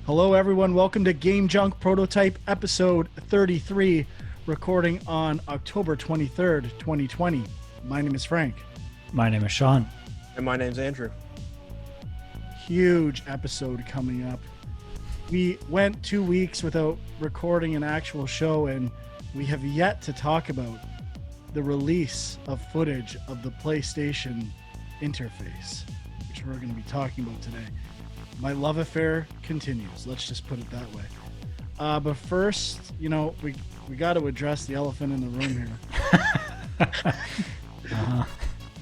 Hello, everyone. Welcome to Game Junk Prototype episode 33, recording on October 23rd, 2020. My name is Frank. My name is Sean. And my name's Andrew. Huge episode coming up. We went 2 weeks without recording an actual show, and we have yet to talk about the release of footage of the PlayStation interface, which we're going to be talking about today. My love affair continues. Let's just put it that way. But first, we got to address the elephant in the room here.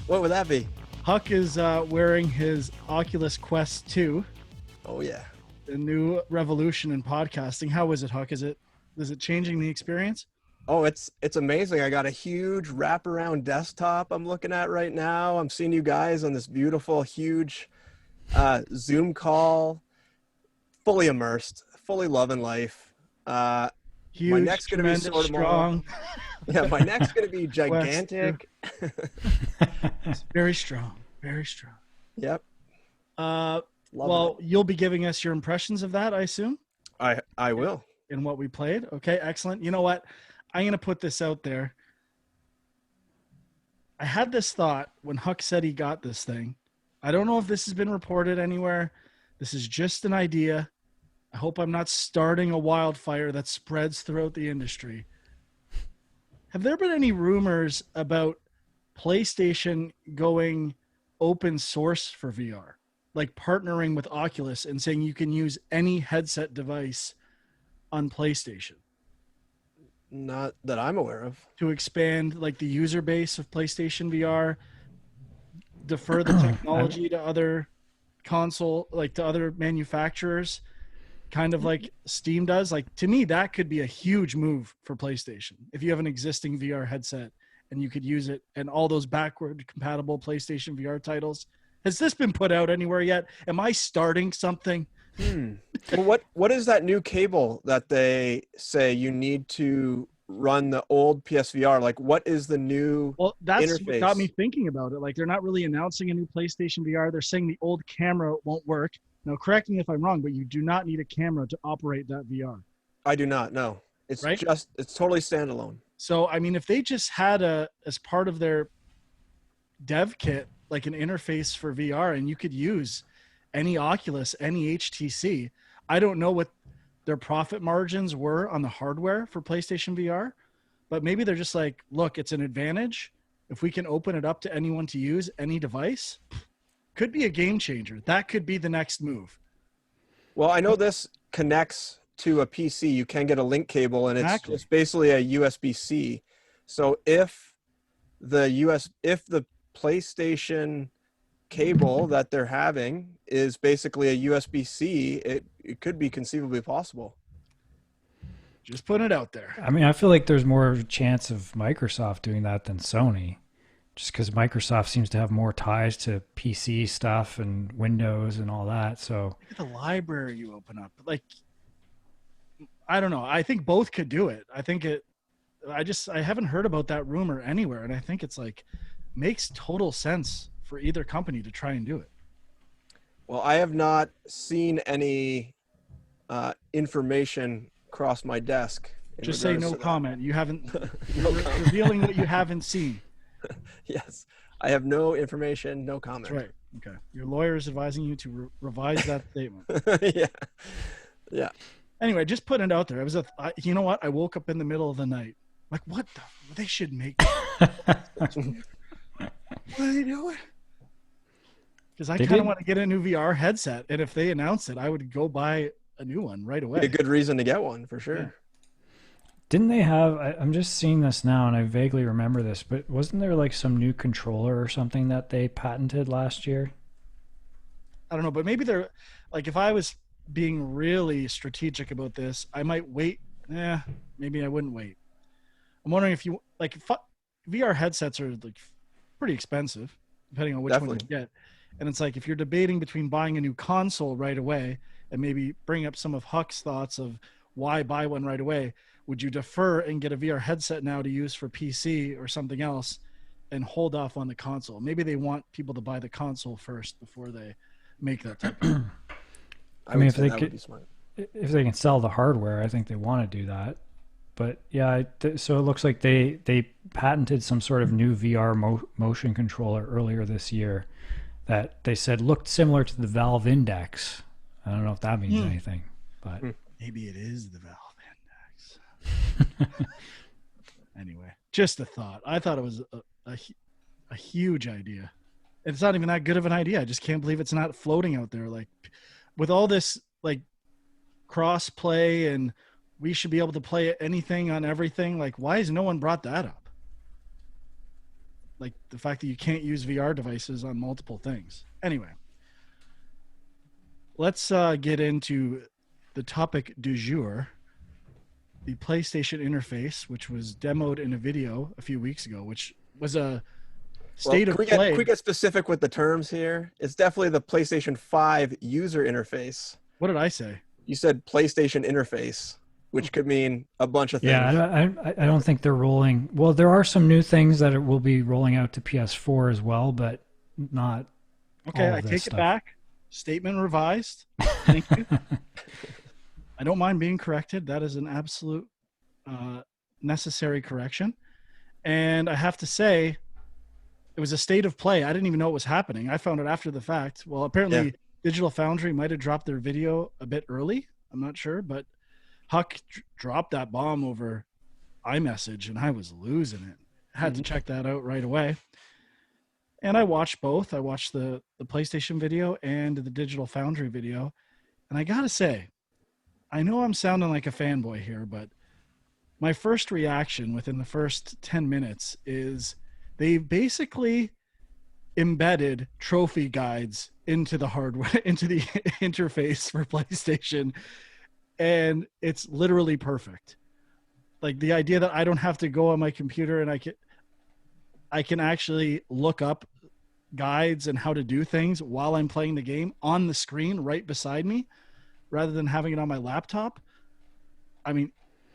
What would that be? Huck is wearing his Oculus Quest 2. Oh yeah, The new revolution in podcasting. How is it, Huck? Is it changing the experience? Oh, it's amazing. I got a huge wraparound desktop I'm looking at right now. I'm seeing you guys on this beautiful, huge Zoom call, fully immersed, fully loving life. Huge, my neck's gonna be sort of strong. Yeah, my neck's gonna be gigantic. Very strong, very strong. Yep. Well, you'll be giving us your impressions of that, I assume. I will. In what we played. Okay, excellent. You know what? I'm gonna put this out there. I had this thought when Huck said he got this thing. I don't know if this has been reported anywhere. This is just an idea. I hope I'm not starting a wildfire that spreads throughout the industry. Have there been any rumors about PlayStation going open source for VR? Like partnering with Oculus and saying you can use any headset device on PlayStation? Not that I'm aware of. To expand like the user base of PlayStation VR, defer the technology to other console, like to other manufacturers, kind of like Steam does. Like, to me, that could be a huge move for PlayStation. If you have an existing VR headset and you could use it, and all those backward compatible PlayStation VR titles. Has this been put out anywhere yet? Am I starting something? Well, what is that new cable that they say you need to run the old PSVR? Like, what is the new that's interface? what got me thinking about it. Like, they're not really announcing a new PlayStation VR. They're saying the old camera won't work. Now, correct me if I'm wrong, but you do not need a camera to operate that VR. I do not know. It's right? It's totally standalone. So, I mean, if they just had as part of their dev kit, like an interface for VR, and you could use any Oculus, any HTC. I don't know what their profit margins were on the hardware for PlayStation VR, but maybe they're just like, look, it's an advantage. If we can open it up to anyone to use any device, could be a game changer. That could be the next move. Well, I know this connects to a PC. You can get a link cable, and Exactly. it's basically a USB-C. So if the PlayStation cable that they're having is basically a USB-C, it could be conceivably possible. Just putting it out there. I mean, I feel like there's more of a chance of Microsoft doing that than Sony, just because Microsoft seems to have more ties to PC stuff and Windows and all that. So Look at the library you open up. Like, I don't know. I think both could do it. I haven't heard about that rumor anywhere, and I think it's like makes total sense for either company to try and do it. Well, I have not seen any information cross my desk. Just say no to comment. You haven't No you're comment. revealing what you haven't seen. Yes, I have no information, no comment. That's right. Okay. Your lawyer is advising you to revise that statement. Yeah. Anyway, just putting it out there. You know what? I woke up in the middle of the night. Like, what they should make. What are they doing? Because I kind of want to get a new VR headset, and if they announce it, I would go buy a new one right away. A good reason to get one for sure. Yeah. didn't they have, I'm just seeing this now and I vaguely remember this, but wasn't there like some new controller or something that they patented last year? I don't know, but maybe they're like, if I was being really strategic about this, I might wait. Maybe I wouldn't wait. I'm wondering if you like VR headsets are like pretty expensive depending on which one you get. And it's like, if you're debating between buying a new console right away and maybe bring up some of Huck's thoughts of why buy one right away, would you defer and get a VR headset now to use for PC or something else and hold off on the console? Maybe they want people to buy the console first before they make that type of I mean, if they that could, would be smart. if they can sell the hardware, I think they want to do that. But yeah, so it looks like they patented some sort of new VR motion controller earlier this year that they said looked similar to the Valve Index. I don't know if that means anything, but maybe it is the Valve Index. Anyway, just a thought. I thought it was a huge idea. It's not even that good of an idea. I just can't believe it's not floating out there. Like with all this like cross play and we should be able to play anything on everything. Like, why has no one brought that up? Like the fact that you can't use VR devices on multiple things. Anyway, let's get into the topic du jour, the PlayStation interface, which was demoed in a video a few weeks ago, which was a state of play. Can we get specific with the terms here? It's definitely the PlayStation 5 user interface. What did I say? You said PlayStation interface, which could mean a bunch of things. Yeah, I don't think they're rolling. Well, there are some new things that it will be rolling out to PS4 as well, but not. Okay, I take it back. Statement revised. Thank you. I don't mind being corrected. That is an absolute necessary correction. And I have to say, it was a state of play. I didn't even know what was happening. I found it after the fact. Well, apparently Digital Foundry might have dropped their video a bit early. I'm not sure, but Huck dropped that bomb over iMessage, and I was losing it. I had to check that out right away. And I watched both. I watched the PlayStation video and the Digital Foundry video. And I got to say, I know I'm sounding like a fanboy here, but my first reaction within the first 10 minutes is they basically embedded trophy guides into the hardware, into the interface for PlayStation. And it's literally perfect. Like the idea that I don't have to go on my computer and I can actually look up guides and how to do things while I'm playing the game on the screen right beside me, rather than having it on my laptop. I mean,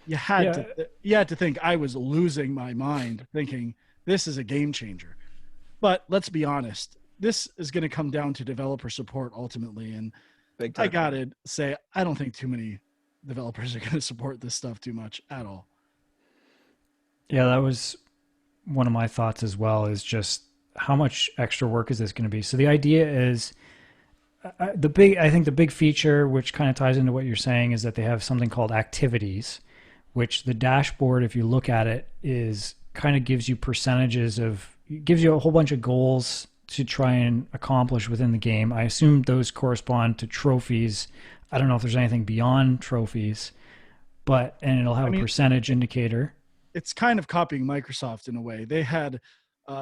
you had to think I was losing my mind thinking this is a game changer. But let's be honest, this is going to come down to developer support ultimately. And I got to say, I don't think too many developers are going to support this stuff too much at all. Yeah, that was one of my thoughts as well, is just how much extra work is this going to be? So the idea is I think the big feature, which kind of ties into what you're saying, is that they have something called activities, which the dashboard, if you look at it, is kind of gives you percentages of, gives you a whole bunch of goals to try and accomplish within the game. I assume those correspond to trophies. I don't know if there's anything beyond trophies, and it'll have a percentage indicator. It's kind of copying Microsoft in a way. They had,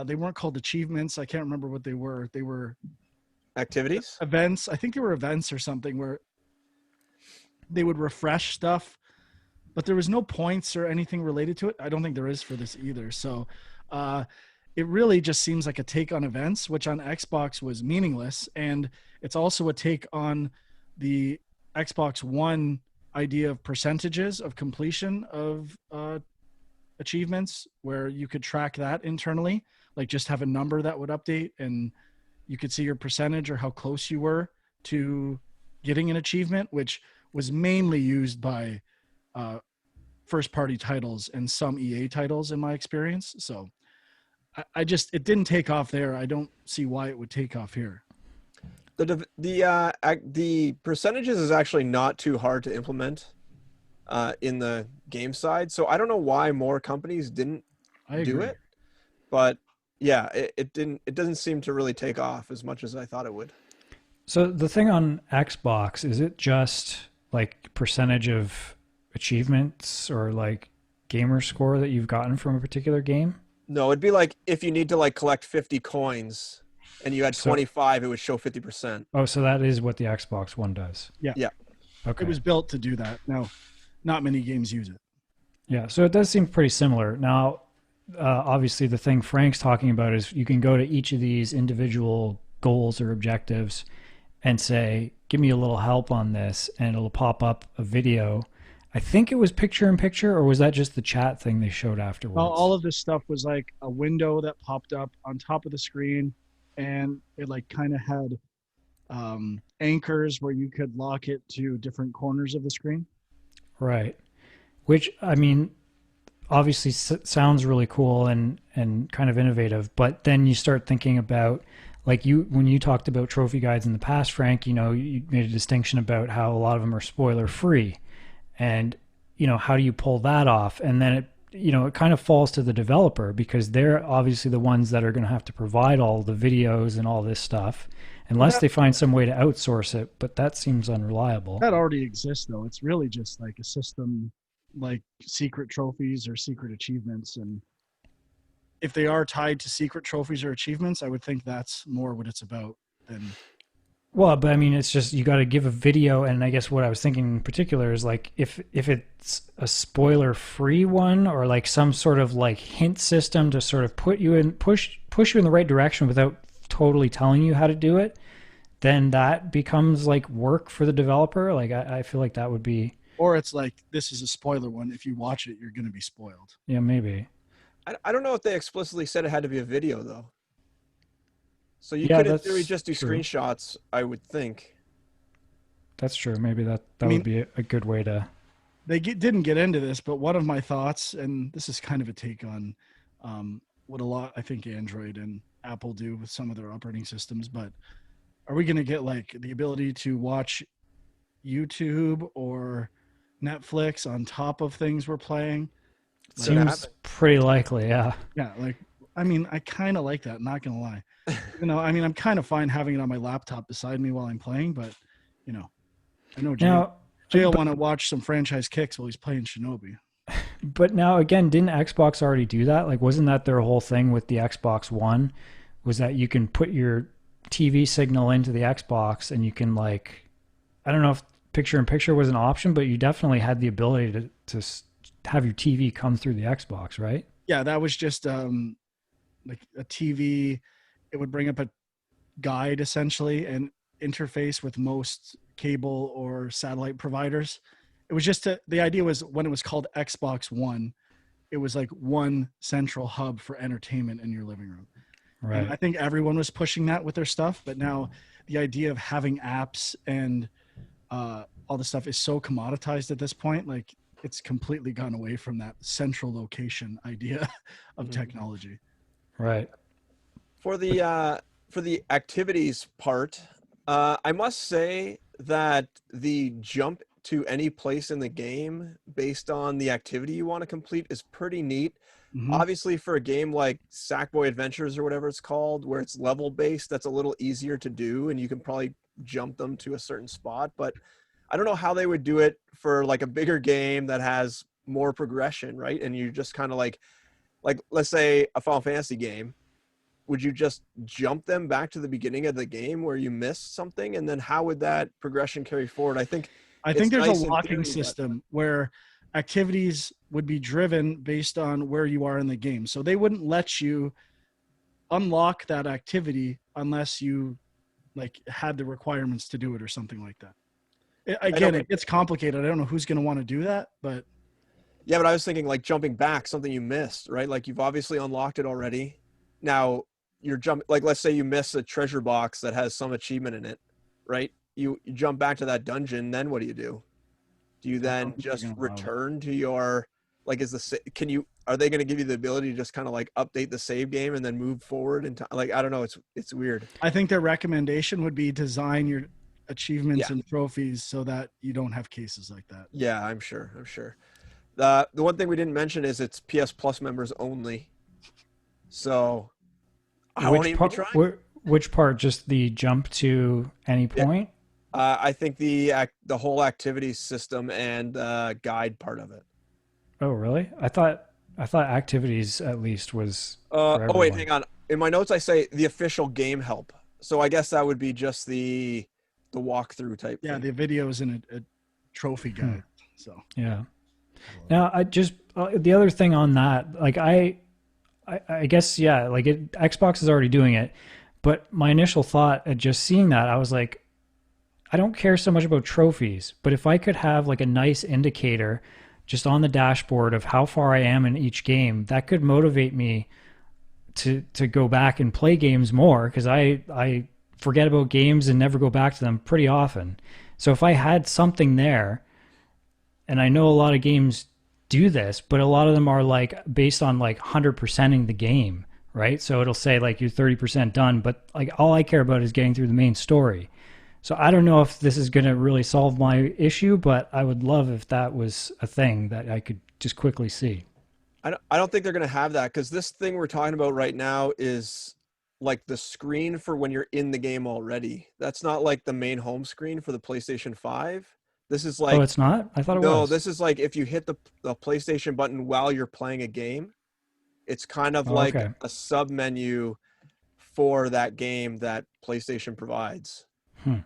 they weren't called achievements. I can't remember what they were. They were activities, events. I think they were events or something where they would refresh stuff, but there was no points or anything related to it. I don't think there is for this either. So it really just seems like a take on events, which on Xbox was meaningless. And it's also a take on the Xbox One idea of percentages of completion of achievements, where you could track that internally, like just have a number that would update and you could see your percentage or how close you were to getting an achievement, which was mainly used by first party titles and some EA titles in my experience. So it didn't take off there. I don't see why it would take off here. The percentages is actually not too hard to implement in the game side. So I don't know why more companies didn't do it, but yeah, it doesn't seem to really take off as much as I thought it would. So the thing on Xbox, is it just like percentage of achievements or like gamer score that you've gotten from a particular game? No, it'd be like if you need to like collect 50 coins and you had 25, it would show 50%. Oh, so that is what the Xbox One does. Yeah. Yeah. Okay. It was built to do that. Now, not many games use it. Yeah. So it does seem pretty similar. Now, obviously the thing Frank's talking about is you can go to each of these individual goals or objectives and say, give me a little help on this, and it'll pop up a video. I think it was picture in picture, or was that just the chat thing they showed afterwards? Well, all of this stuff was like a window that popped up on top of the screen, and it like kind of had anchors where you could lock it to different corners of the screen. Right. Which, I mean, obviously sounds really cool and kind of innovative, but then you start thinking about, like, you when you talked about trophy guides in the past, Frank, you made a distinction about how a lot of them are spoiler free, and how do you pull that off? And then it kind of falls to the developer, because they're obviously the ones that are going to have to provide all the videos and all this stuff, Well, unless they find some way to outsource it, but that seems unreliable. that already exists though. It's really just like a system, like secret trophies or secret achievements, and if they are tied to secret trophies or achievements, I would think that's more what it's about than. Well, but I mean, it's just you got to give a video, and I guess what I was thinking in particular is, like, if it's a spoiler free one, or like some sort of like hint system to sort of push you in the right direction without totally telling you how to do it, then that becomes like work for the developer. Like I feel like that would be, Or it's like, this is a spoiler one. If you watch it, you're going to be spoiled. yeah, maybe. I don't know if they explicitly said it had to be a video though. So you Yeah, could in theory that's just do true. screenshots, I would think. That's true. Maybe that I would mean, be a good way to. didn't get into this, but one of my thoughts, and this is kind of a take on what a lot, I think, Android and Apple do with some of their operating systems, but are we going to get like the ability to watch YouTube or Netflix on top of things we're playing? It's Like, gonna Seems happen. pretty likely, yeah. yeah, like, I mean, I kind of like that, not going to lie. I mean, I'm kind of fine having it on my laptop beside me while I'm playing, but, you know, I know Now, Jay will but, want to watch some franchise kicks while he's playing Shinobi. but now again, didn't Xbox already do that? Like, wasn't that their whole thing with the Xbox One? Was that you can put your TV signal into the Xbox, and you can, like, I don't know if picture in picture was an option, but you definitely had the ability to have your TV come through the Xbox, right? Yeah, that was just like a TV. It would bring up a guide essentially and interface with most cable or satellite providers. It was just the idea was when it was called Xbox One, it was like one central hub for entertainment in your living room. And Right. I think everyone was pushing that with their stuff, but now the idea of having apps and all the stuff is so commoditized at this point. Like, it's completely gone away from that central location idea of Mhm. technology. Right. For the activities part, I must say that the jump to any place in the game based on the activity you want to complete is pretty neat. Hmm. Obviously, for a game like Sackboy Adventures or whatever it's called, where it's level based, that's a little easier to do, and you can probably jump them to a certain spot. But I don't know how they would do it for like a bigger game that has more progression, right? And you just kind of like let's say a Final Fantasy game, would you just jump them back to the beginning of the game where you missed something, and then how would that progression carry forward? I think I think it's there's a nice in locking theory, but system where activities would be driven based on where you are in the game. So they wouldn't let you unlock that activity unless you like had the requirements to do it or something like that. I know, Again, but it gets complicated. I don't know who's going to want to do that, but yeah, but I was thinking like jumping back, something you missed, right? Like you've obviously unlocked it already. Now you're like let's say you miss a treasure box that has some achievement in it, right? You jump back to that dungeon, then what do you do? Do you I don't then think they're just going to allow that. return to your like can you are they going to give you the ability to just kind of like update the save game and then move forward and like I don't know, it's weird. I think their recommendation would be design your achievements Yeah. and trophies so that you don't have cases like that. Yeah, I'm sure. I'm sure. The one thing we didn't mention is it's PS Plus members only. So I won't Which even be part? trying. Which part? Just the jump to any Yeah. point? I think the whole activity system and guide part of it. Oh, really? I thought activities at least was for Oh wait, everyone. hang on. In my notes, I say the official game help. So I guess that would be just the walkthrough type Yeah, thing. the videos in a trophy Hmm. guide. So Yeah. Now, I just the other thing on that, like I guess, yeah, like Xbox is already doing it, but my initial thought at just seeing that, I was like, I don't care so much about trophies, but if I could have like a nice indicator just on the dashboard of how far I am in each game, that could motivate me to go back and play games more, because I forget about games and never go back to them pretty often. So if I had something there, and I know a lot of games do this, but a lot of them are like based on like 100%ing the game, right? So it'll say like you're 30% done, but like all I care about is getting through the main story. So I don't know if this is going to really solve my issue, but I would love if that was a thing that I could just quickly see. I don't think they're going to have that, because this thing we're talking about right now is like the screen for when you're in the game already. That's not like the main home screen for the PlayStation 5. This is Oh, like, it's not? I thought it no, was. this is like if you hit the PlayStation button while you're playing a game, it's kind of Oh, like okay. a sub menu for that game that PlayStation provides. Hmm.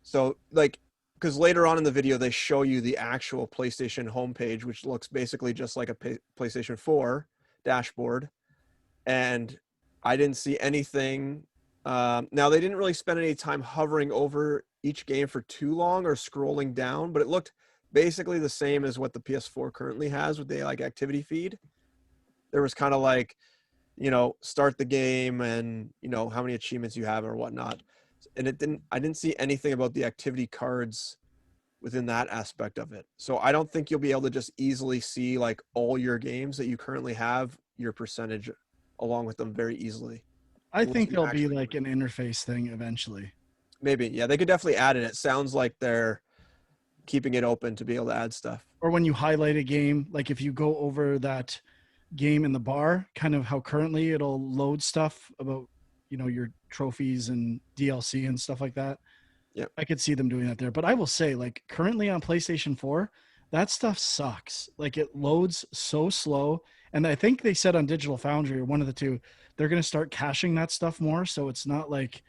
So like, because later on in the video, they show you the actual PlayStation homepage, which looks basically just like a PlayStation 4 dashboard. And I didn't see anything. Now, they didn't really spend any time hovering over each game for too long or scrolling down, but it looked basically the same as what the PS4 currently has with the like activity feed. There was kind of like, start the game and, how many achievements you have or whatnot. And I didn't see anything about the activity cards within that aspect of it. So I don't think you'll be able to just easily see like all your games that you currently have, your percentage along with them very easily. I Unless think you there'll be actually like an interface thing eventually. maybe, yeah, they could definitely add it. It sounds like they're keeping it open to be able to add stuff. Or when you highlight a game, like if you go over that game in the bar, kind of how currently it'll load stuff about, your trophies and DLC and stuff like that. Yeah. I could see them doing that there. But I will say, like, currently on PlayStation 4, that stuff sucks. Like, it loads so slow. And I think they said on Digital Foundry, or one of the two, they're going to start caching that stuff more. So it's not like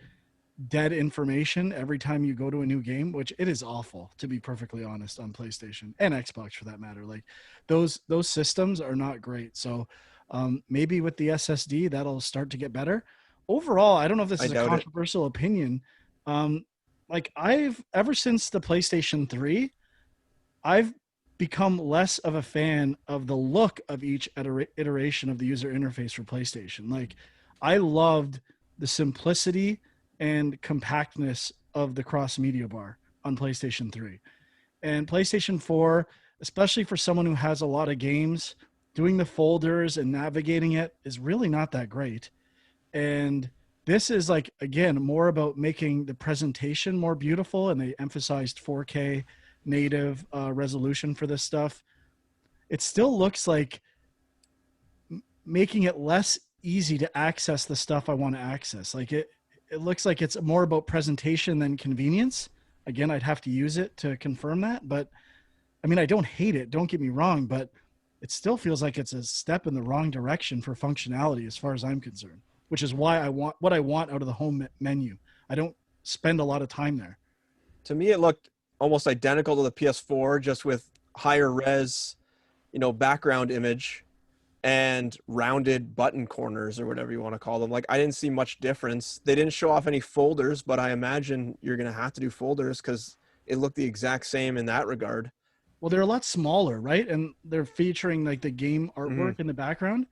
dead information every time you go to a new game, which it is awful, to be perfectly honest, on PlayStation and Xbox for that matter. Like, those systems are not great. So maybe with the SSD, that'll start to get better. Overall, I don't know if this I is a doubt it. controversial opinion. Um, like, I've ever since the PlayStation 3, I've become less of a fan of the look of each iteration of the user interface for PlayStation. Like, I loved the simplicity and compactness of the cross media bar on PlayStation 3. And PlayStation 4, especially for someone who has a lot of games, doing the folders and navigating it is really not that great. And this is like, again, more about making the presentation more beautiful, and they emphasized 4K native resolution for this stuff. It still looks like making it less easy to access the stuff I want to access. Like, it looks like it's more about presentation than convenience. Again, I'd have to use it to confirm that, but I mean, I don't hate it, don't get me wrong, but it still feels like it's a step in the wrong direction for functionality as far as I'm concerned, which is why I want what I want out of the home menu. I don't spend a lot of time there. To me, it looked almost identical to the PS4, just with higher res, background image and rounded button corners or whatever you want to call them. Like, I didn't see much difference. They didn't show off any folders, but I imagine you're going to have to do folders because it looked the exact same in that regard. Well, they're a lot smaller, right? And they're featuring like the game Mm-hmm. artwork in the background.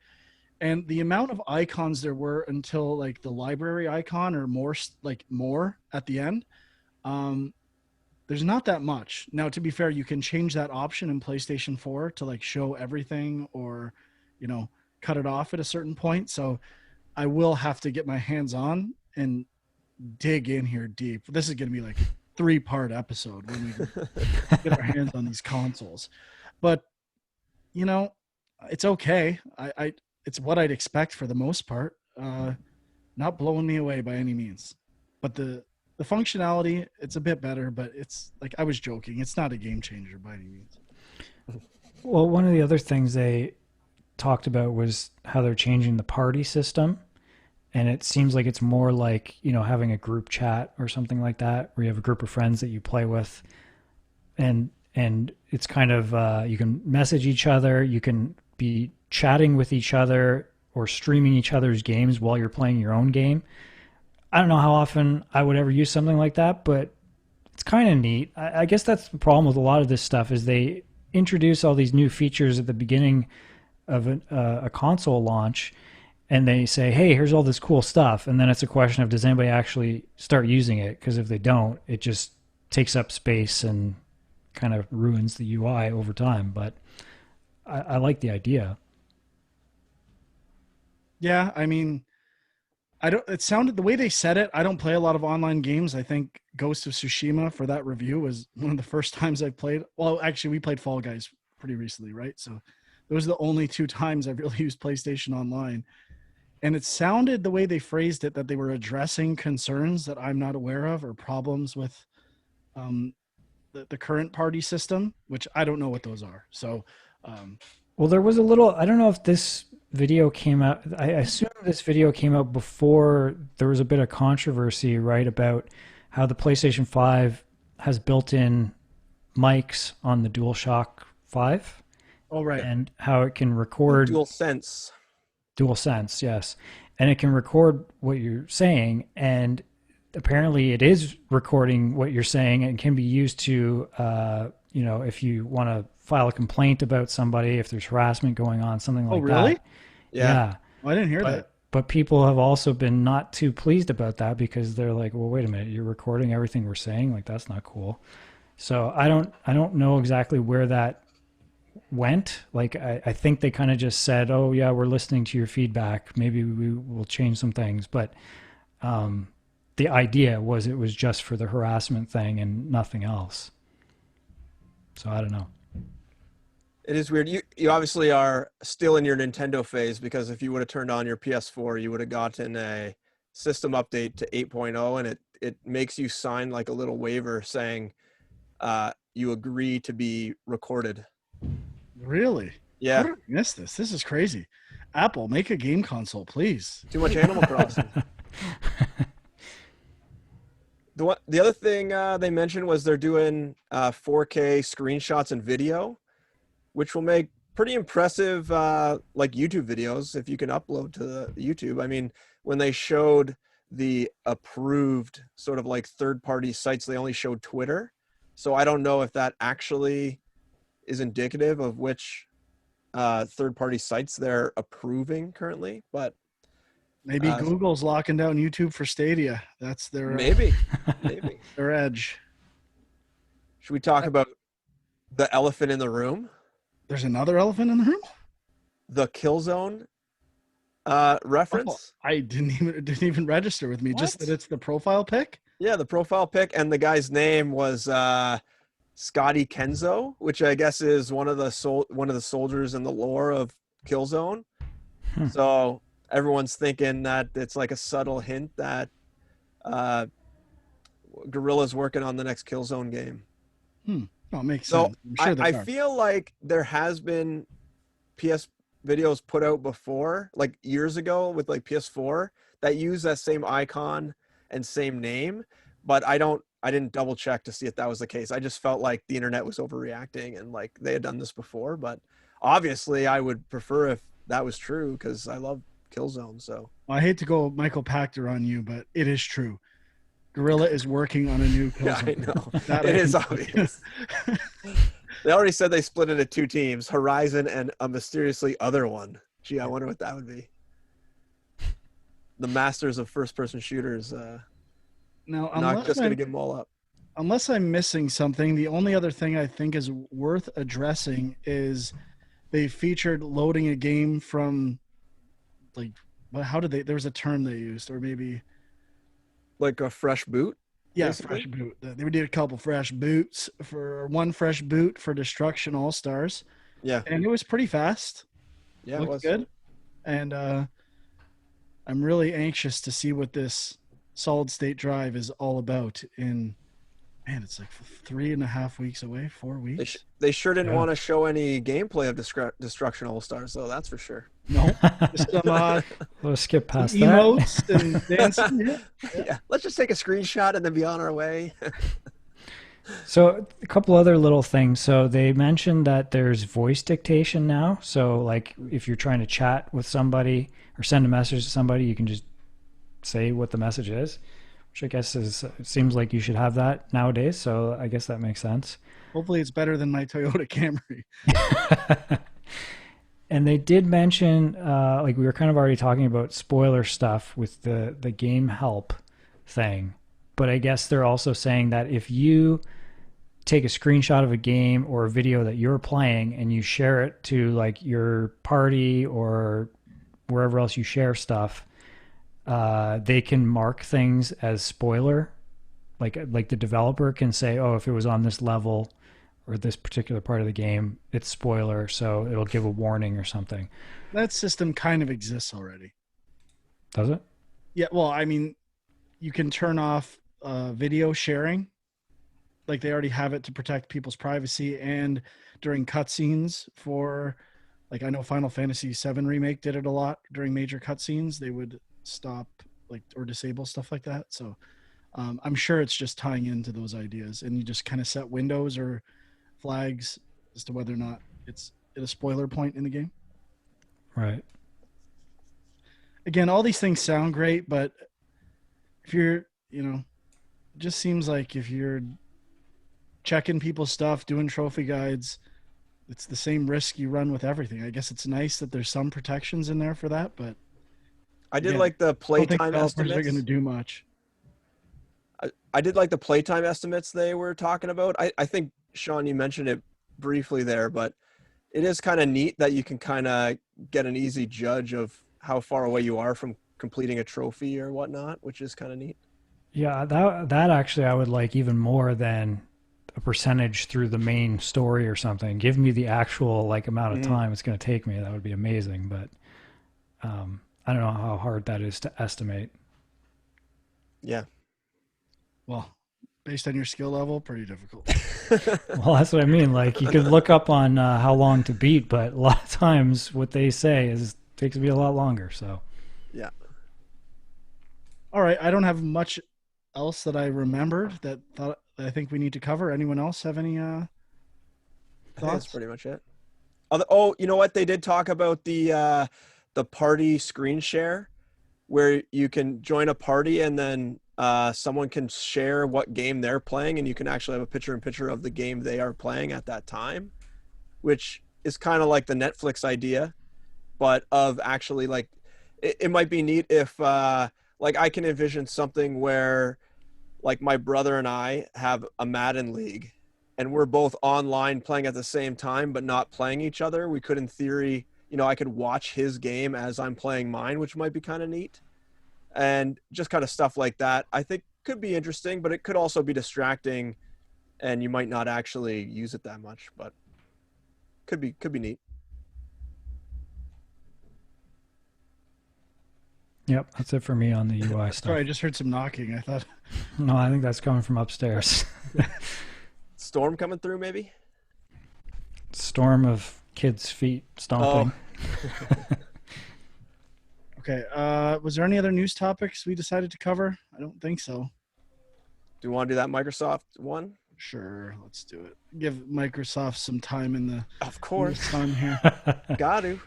And the amount of icons there were until like the library icon or more, like more at the end, um, there's not that much. Now, to be fair, you can change that option in PlayStation 4 to like show everything or, you know, cut it off at a certain point. So I will have to get my hands on and dig in here deep. This is going to be like a 3-part episode when we get our hands on these consoles. But, you know, it's okay. I it's what I'd expect for the most part. Not blowing me away by any means. But the functionality, it's a bit better, but it's like, I was joking. It's not a game changer by any means. Well, one of the other things they talked about was how they're changing the party system. And it seems like it's more like, you know, having a group chat or something like that, where you have a group of friends that you play with. And it's kind of, you can message each other, you can be chatting with each other or streaming each other's games while you're playing your own game. I don't know how often I would ever use something like that, but it's kind of neat. I guess that's the problem with a lot of this stuff is they introduce all these new features at the beginning of a console launch, and they say, hey, here's all this cool stuff. And then it's a question of, does anybody actually start using it? Because if they don't, it just takes up space and kind of ruins the UI over time. But I like the idea. Yeah, I mean, I don't. It sounded the way they said it. I don't play a lot of online games. I think Ghost of Tsushima for that review was one of the first times I played. Well, actually, we played Fall Guys pretty recently, right? So those are the only two times I've really used PlayStation Online. And it sounded the way they phrased it that they were addressing concerns that I'm not aware of or problems with um, the current party system, which I don't know what those are. So, um, Well, there was a little, I don't know if this video came out. I assume this video came out before there was a bit of controversy, right, about how the PlayStation 5 has built in mics on the DualShock 5 oh, right. and how it can record Dual sense. DualSense, yes. And it can record what you're saying. And apparently it is recording what you're saying and can be used to, if you want to file a complaint about somebody, if there's harassment going on, something Oh, like really? that. Yeah. Yeah. Well, I didn't hear that. But people have also been not too pleased about that because they're like, well, wait a minute, you're recording everything we're saying? Like, that's not cool. So I don't know exactly where that went. Like, I think they kind of just said, oh yeah, we're listening to your feedback. Maybe we will change some things. But the idea was it was just for the harassment thing and nothing else. So I don't know. It is weird. You obviously are still in your Nintendo phase, because if you would have turned on your PS4, you would have gotten a system update to 8.0, and it makes you sign like a little waiver saying you agree to be recorded. Really? How Yeah. did I miss this? This is crazy. Apple, make a game console, please. Too much Animal Crossing. The other thing they mentioned was they're doing 4K screenshots and video, which will make pretty impressive like YouTube videos if you can upload to the YouTube. I mean, when they showed the approved sort of like third-party sites, they only showed Twitter. So I don't know if that actually is indicative of which third-party sites they're approving currently, but Maybe Google's locking down YouTube for Stadia. That's their maybe their edge. Should we talk about the elephant in the room? There's another elephant in the room? The Killzone reference? Oh, it didn't even register with me. What? Just that it's the profile pic. Yeah, the profile pic, and the guy's name was Scotty Kenzo, which I guess is one of the soldiers in the lore of Killzone. So everyone's thinking that it's like a subtle hint that Guerrilla's working on the next Killzone game. Oh, it makes So sense. I'm sure I feel like there has been PS videos put out before, like years ago with like PS4, that use that same icon and same name, but I didn't double check to see if that was the case. I just felt like the internet was overreacting and like they had done this before, but obviously I would prefer if that was true because I love Killzone. So Well, I hate to go Michael Pachter on you, but it is true. Guerrilla is working on a new Killzone. yeah, I know. That It I is can- obvious. They already said they split into two teams, Horizon and a mysteriously other one. Gee, I wonder what that would be. The masters of first-person shooters. Now, Not just going to give them all up. unless I'm missing something, the only other thing I think is worth addressing is they featured loading a game from like how did they? There was a term they used, or maybe Like a fresh boot? yeah, basically? fresh boot. They did a couple fresh boots for one fresh boot for Destruction All Stars, Yeah. and it was pretty fast. Yeah, it Looked was. good, and I'm really anxious to see what this solid state drive is all about. Man, it's like 3.5 weeks away, 4 weeks. They sure didn't Yeah. want to show any gameplay of Destruction All Stars, though. That's for sure. No, just some Let's skip past that. emotes and dancing. Yeah. Yeah. Let's just take a screenshot and then be on our way. So a couple other little things. So they mentioned that there's voice dictation now. So like if you're trying to chat with somebody or send a message to somebody, you can just say what the message is, which I guess it seems like you should have that nowadays. So I guess that makes sense. Hopefully, it's better than my Toyota Camry. And they did mention, like we were kind of already talking about spoiler stuff with the game help thing, but I guess they're also saying that if you take a screenshot of a game or a video that you're playing and you share it to like your party or wherever else you share stuff, they can mark things as spoiler. Like the developer can say, oh, if it was on this level or this particular part of the game, it's spoiler, so it'll give a warning or something. That system kind of exists already. Does it? Yeah, well, I mean, you can turn off video sharing. Like they already have it to protect people's privacy, and during cutscenes for, like I know Final Fantasy VII Remake did it a lot during major cutscenes. They would stop like or disable stuff like that. So I'm sure it's just tying into those ideas, and you just kind of set windows or flags as to whether or not it's at a spoiler point in the game. Right. Again, all these things sound great, but if you're, it just seems like if you're checking people's stuff, doing trophy guides, it's the same risk you run with everything. I guess it's nice that there's some protections in there for that, but I did again, like the I don't think playtime developers are estimates. going to do much. I did like the playtime estimates they were talking about. I think, Sean, you mentioned it briefly there, but it is kind of neat that you can kind of get an easy judge of how far away you are from completing a trophy or whatnot, which is kind of neat. Yeah, that actually I would like even more than a percentage through the main story or something. Give me the actual like amount of time it's going to take me. That would be amazing, but I don't know how hard that is to estimate. Yeah. Well, based on your skill level, pretty difficult. Well, that's what I mean. Like you could look up on how long to beat, but a lot of times what they say is takes me a lot longer. So Yeah. All right, I don't have much else that I remembered that I think we need to cover. Anyone else have any I think that's thoughts? pretty much it. Oh, you know what? They did talk about the party screen share, where you can join a party and then someone can share what game they're playing, and you can actually have a picture-in-picture of the game they are playing at that time, which is kind of like the Netflix idea, but of actually like it might be neat if like I can envision something where like my brother and I have a Madden league and we're both online playing at the same time but not playing each other. We could in theory, I could watch his game as I'm playing mine, which might be kind of neat. And just kind of stuff like that I think could be interesting, but it could also be distracting and you might not actually use it that much, but could be neat. yep, that's it for me on the UI stuff. Sorry, I just heard some knocking. I thought No, I think that's coming from upstairs. Storm coming through maybe. Storm of kids' feet stomping. okay. Was there any other news topics we decided to cover? I don't think so. Do you want to do that Microsoft one? Sure, let's do it. Give Microsoft some time in the Of course. sun here. Got to.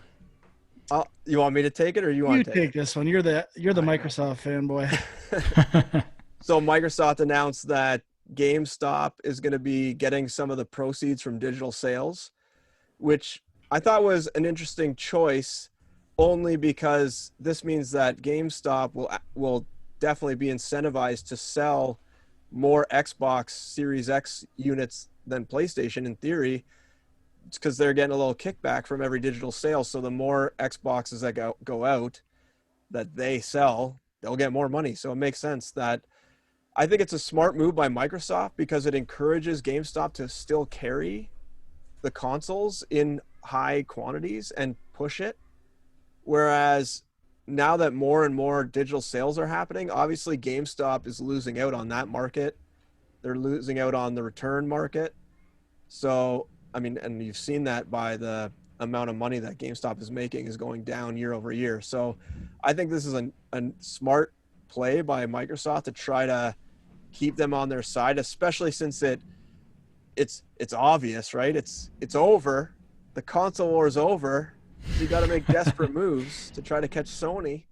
You want me to take it or you want You to take this one. You're the Microsoft fanboy. So Microsoft announced that GameStop is going to be getting some of the proceeds from digital sales, which I thought was an interesting choice only because this means that GameStop will definitely be incentivized to sell more Xbox Series X units than PlayStation in theory, because they're getting a little kickback from every digital sale. So the more Xboxes that go out that they sell, they'll get more money. So it makes sense that I think it's a smart move by Microsoft because it encourages GameStop to still carry the consoles in high quantities and push it. Whereas now that more and more digital sales are happening, obviously GameStop is losing out on that market. They're losing out on the return market. So, I mean, and you've seen that by the amount of money that GameStop is making is going down year over year. So I think this is a smart play by Microsoft to try to keep them on their side, especially since it's obvious, right? It's over. The console war is over. So you got to make desperate moves to try to catch Sony.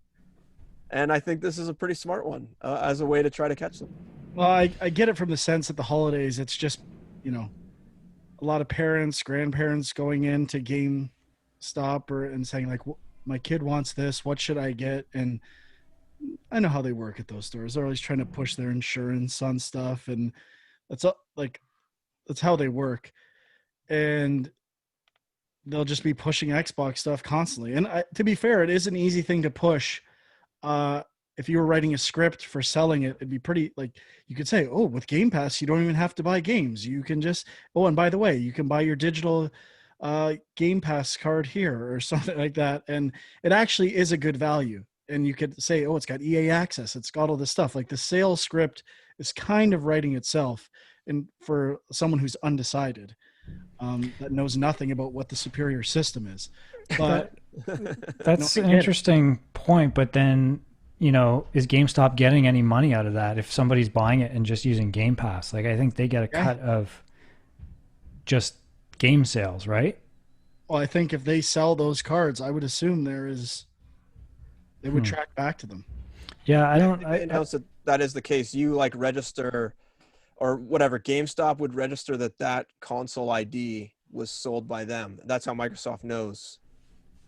And I think this is a pretty smart one as a way to try to catch them. Well, I get it from the sense that the holidays, it's just, a lot of parents, grandparents going into GameStop and saying like, my kid wants this, what should I get? And I know how they work at those stores. They're always trying to push their insurance on stuff, and that's like that's how they work. And they'll just be pushing Xbox stuff constantly. And to be fair, it is an easy thing to push. Uh, if you were writing a script for selling it, it'd be pretty like you could say, oh, with Game Pass, you don't even have to buy games. You can just, oh, and by the way, you can buy your digital Game Pass card here or something like that. And it actually is a good value. And you could say, oh, it's got EA access. It's got all this stuff. Like the sales script is kind of writing itself. And for someone who's undecided, that knows nothing about what the superior system is. But That's an interesting point. But then, is GameStop getting any money out of that if somebody's buying it and just using Game Pass? Like, I think they get a cut of just game sales, right? Well, I think if they sell those cards, I would assume they would track back to them. Yeah, I don't. That is the case. You like register or whatever. GameStop would register that console ID was sold by them. That's how Microsoft knows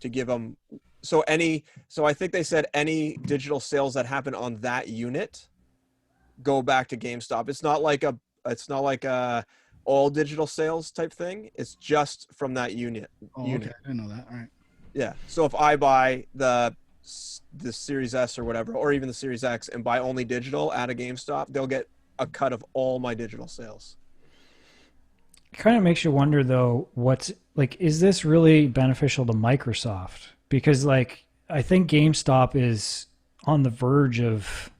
to give them. So I think they said any digital sales that happen on that unit go back to GameStop. It's not like a all digital sales type thing. It's just from that unit. Okay. I didn't know that. All right. Yeah. So if I buy the Series S or whatever, or even the Series X, and buy only digital at a GameStop, they'll get a cut of all my digital sales. It kind of makes you wonder, though, is this really beneficial to Microsoft? Because, I think GameStop is on the verge of,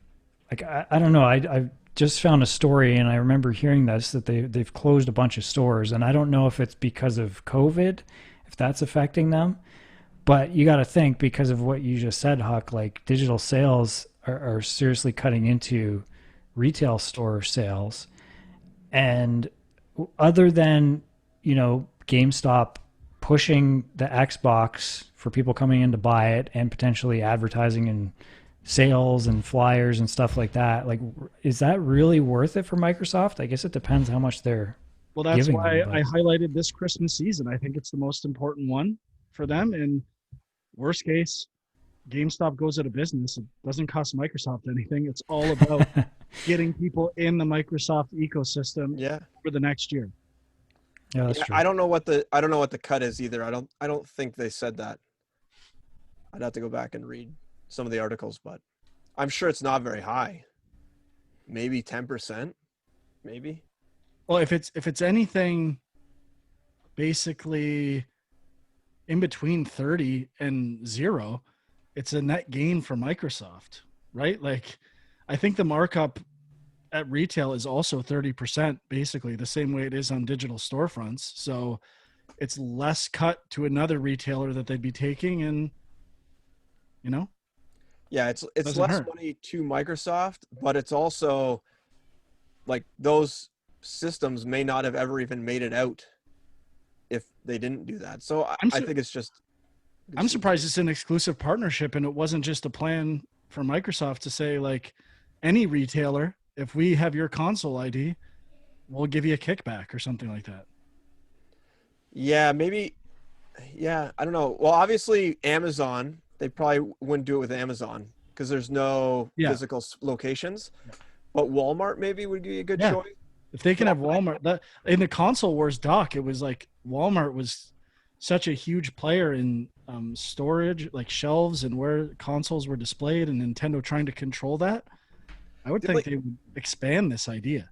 I don't know. I just found a story, and I remember hearing this, that they've closed a bunch of stores, and I don't know if it's because of COVID, if that's affecting them. But you got to think, because of what you just said, Huck, digital sales are seriously cutting into retail store sales. And other than, GameStop pushing the Xbox for people coming in to buy it and potentially advertising and sales and flyers and stuff like that, is that really worth it for Microsoft? I guess it depends how much they're Well, that's giving why them, I highlighted this Christmas season. I think it's the most important one for them. And worst case, GameStop goes out of business. It doesn't cost Microsoft anything. It's all about getting people in the Microsoft ecosystem for the next year. Yeah, that's true. I don't know what the cut is either. I don't think they said that. I'd have to go back and read some of the articles, but I'm sure it's not very high. Maybe 10%, maybe. Well, if it's anything basically in between 30 and 0, it's a net gain for Microsoft, right? I think the markup at retail is also 30%, basically the same way it is on digital storefronts. So it's less cut to another retailer that they'd be taking, and yeah, it's less money to Microsoft, but it's also those systems may not have ever even made it out if they didn't do that. So I think it's just. I'm surprised it's an exclusive partnership and it wasn't just a plan for Microsoft to say, any retailer, if we have your console ID, we'll give you a kickback or something like that. Yeah, maybe. Yeah, I don't know. Well, obviously Amazon, they probably wouldn't do it with Amazon because there's no physical locations. Yeah. But Walmart maybe would be a good choice. If they can have Walmart, that in the console wars doc, it was Walmart was such a huge player in storage, shelves and where consoles were displayed, and Nintendo trying to control that. I would think they would expand this idea.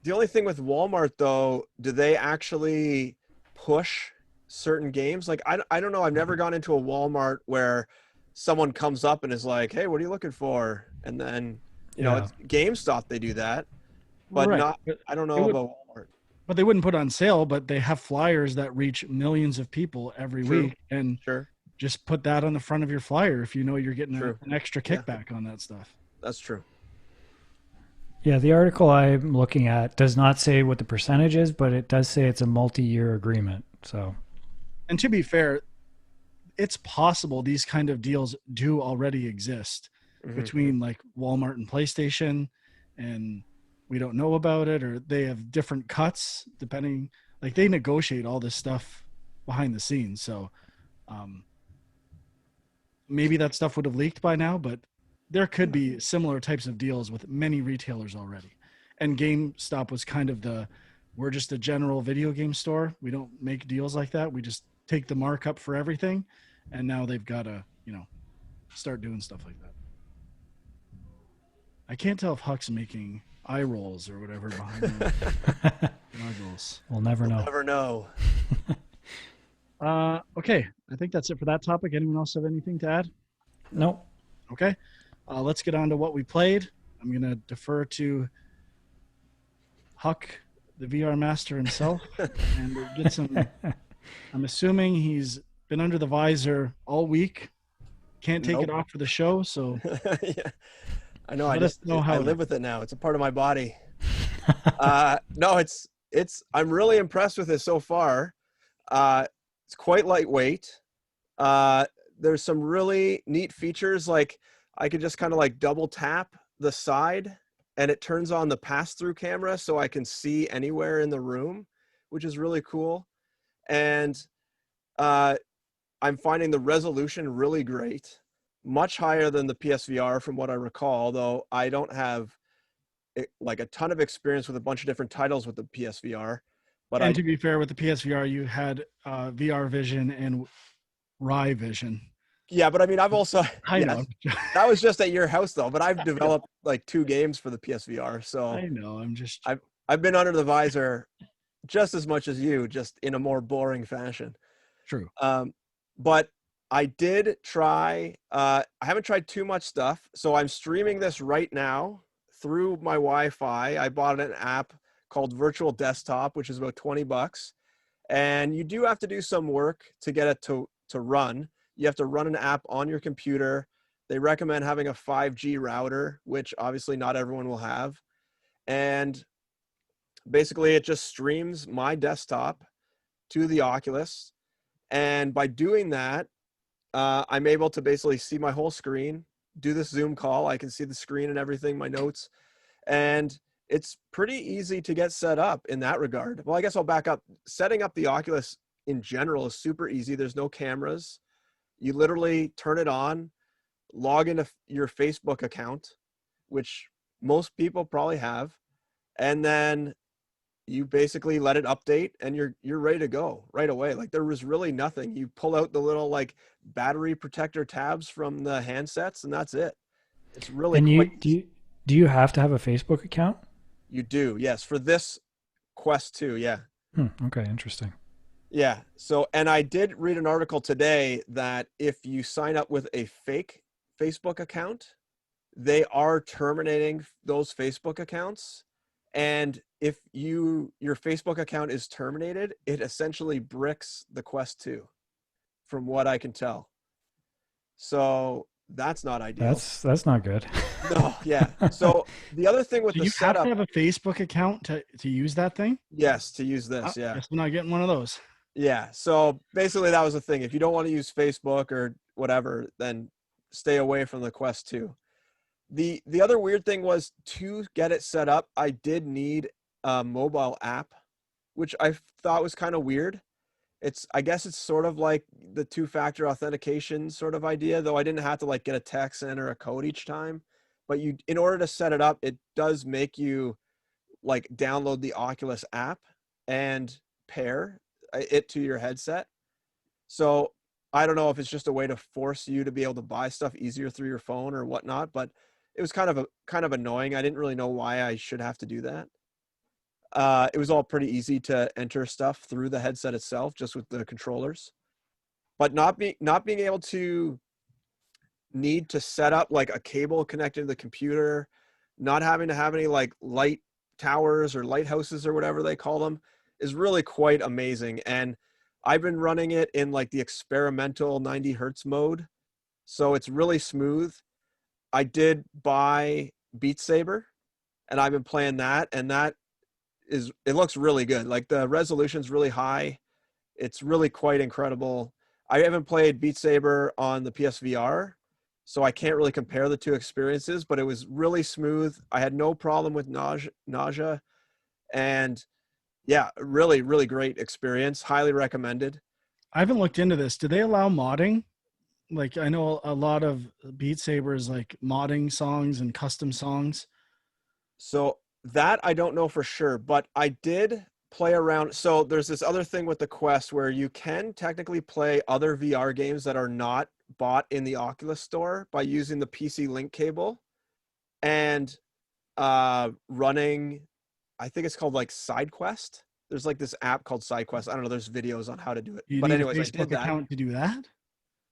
The only thing with Walmart, though, do they actually push certain games? I don't know. I've never gone into a Walmart where someone comes up and is like, hey, what are you looking for? And then, it's GameStop, they do that. But I don't know about Walmart. But they wouldn't put on sale, but they have flyers that reach millions of people every week. And just put that on the front of your flyer if you're getting an extra kickback on that stuff. That's true. Yeah, the article I'm looking at does not say what the percentage is, but it does say it's a multi-year agreement. So, and to be fair, it's possible these kind of deals do already exist between Walmart and PlayStation, and we don't know about it, or they have different cuts depending. They negotiate all this stuff behind the scenes. So Um, maybe that stuff would have leaked by now, but there could be similar types of deals with many retailers already. And GameStop was kind of we're just a general video game store. We don't make deals like that. We just take the markup for everything. And now they've got to, start doing stuff like that. I can't tell if Huck's making eye rolls or whatever behind the goggles. We'll never know. Never know. Okay, I think that's it for that topic. Anyone else have anything to add? Nope. Okay, let's get on to what we played. I'm going to defer to Huck, the VR master himself, and get some. I'm assuming he's been under the visor all week. Can't take it off for the show, so Yeah. I know. I live with it now. It's a part of my body. No, I'm really impressed with it so far. It's quite lightweight. There's some really neat features, like I could just kind of like double tap the side and it turns on the pass-through camera so I can see anywhere in the room, which is really cool. And I'm finding the resolution really great, much higher than the PSVR from what I recall, though I don't have like a ton of experience with a bunch of different titles with the PSVR. But to be fair, with the PSVR, you had VR vision and Rye vision. Yeah, but I mean, I've also I know that was just at your house though. But I've developed like 2 games for the PSVR, so I know. I've been under the visor just as much as you, just in a more boring fashion. True. But I did try. I haven't tried too much stuff, so I'm streaming this right now through my Wi-Fi. I bought an app called Virtual Desktop, which is about $20, and you do have to do some work to get it to run. You have to run an app on your computer. They recommend having a 5G router, which obviously not everyone will have. And basically it just streams my desktop to the Oculus. And by doing that, I'm able to basically see my whole screen, do this Zoom call. I can see the screen and everything, my notes. And it's pretty easy to get set up in that regard. Well, I guess I'll back up. Setting up the Oculus in general is super easy. There's no cameras. You literally turn it on, log into your Facebook account, which most people probably have, and then you basically let it update and you're ready to go right away. Like there was really nothing. You pull out the little like battery protector tabs from the handsets and that's it. It's really And do you have to have a Facebook account? You do, yes, for this Quest 2, yeah. Okay, interesting. Yeah. So, and I did read an article today that if you sign up with a fake Facebook account, they are terminating those Facebook accounts. And if your Facebook account is terminated, it essentially bricks the Quest 2, from what I can tell. So that's not ideal. That's not good. No, yeah. So the other thing with the setup, have to have a Facebook account to use that thing? Yes, to use this, yeah. Guess we're not getting one of those. Yeah. So basically that was the thing. If you don't want to use Facebook or whatever, then stay away from the Quest 2. The other weird thing was to get it set up, I did need a mobile app, which I thought was kind of weird. I guess it's sort of like the 2-factor authentication sort of idea, though I didn't have to like get a text and enter a code each time. But in order to set it up, it does make you like download the Oculus app and pair it to your headset. So I don't know if it's just a way to force you to be able to buy stuff easier through your phone or whatnot, but it was kind of annoying. I didn't really know why I should have to do that. It was all pretty easy to enter stuff through the headset itself, just with the controllers. But not being able to need to set up like a cable connected to the computer, not having to have any like light towers or lighthouses or whatever they call them, is really quite amazing. And I've been running it in like the experimental 90 hertz mode, so it's really smooth. I did buy Beat Saber and I've been playing that, and it looks really good. Like the resolution's really high. It's really quite incredible. I haven't played Beat Saber on the PSVR, so I can't really compare the two experiences, but it was really smooth. I had no problem with nausea, and yeah, really, really great experience. Highly recommended. I haven't looked into this. Do they allow modding? Like I know a lot of Beat Sabers like modding songs and custom songs. So that I don't know for sure, but I did play around. So there's this other thing with the Quest where you can technically play other VR games that are not bought in the Oculus store by using the PC link cable and running, I think it's called like SideQuest. There's like this app called SideQuest. I don't know, there's videos on how to do it. You But need a anyways, I did Facebook that. account to do that?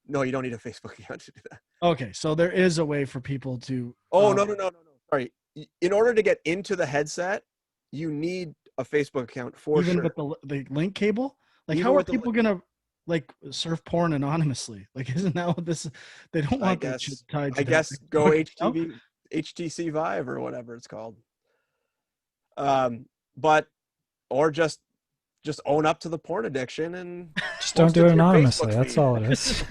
No, you don't need a Facebook account to do that. Okay, so there is a way for people to Oh, no. Sorry. In order to get into the headset, you need a Facebook account for even sure. with the link cable? Like Even how are with the people link- gonna like surf porn anonymously? Like isn't that what this they don't I want that shit guess tied I to their guess go Facebook account? HTC Vive or whatever it's called. But or just own up to the porn addiction and Just don't post do it it to your anonymously. Facebook That's feed. all it is.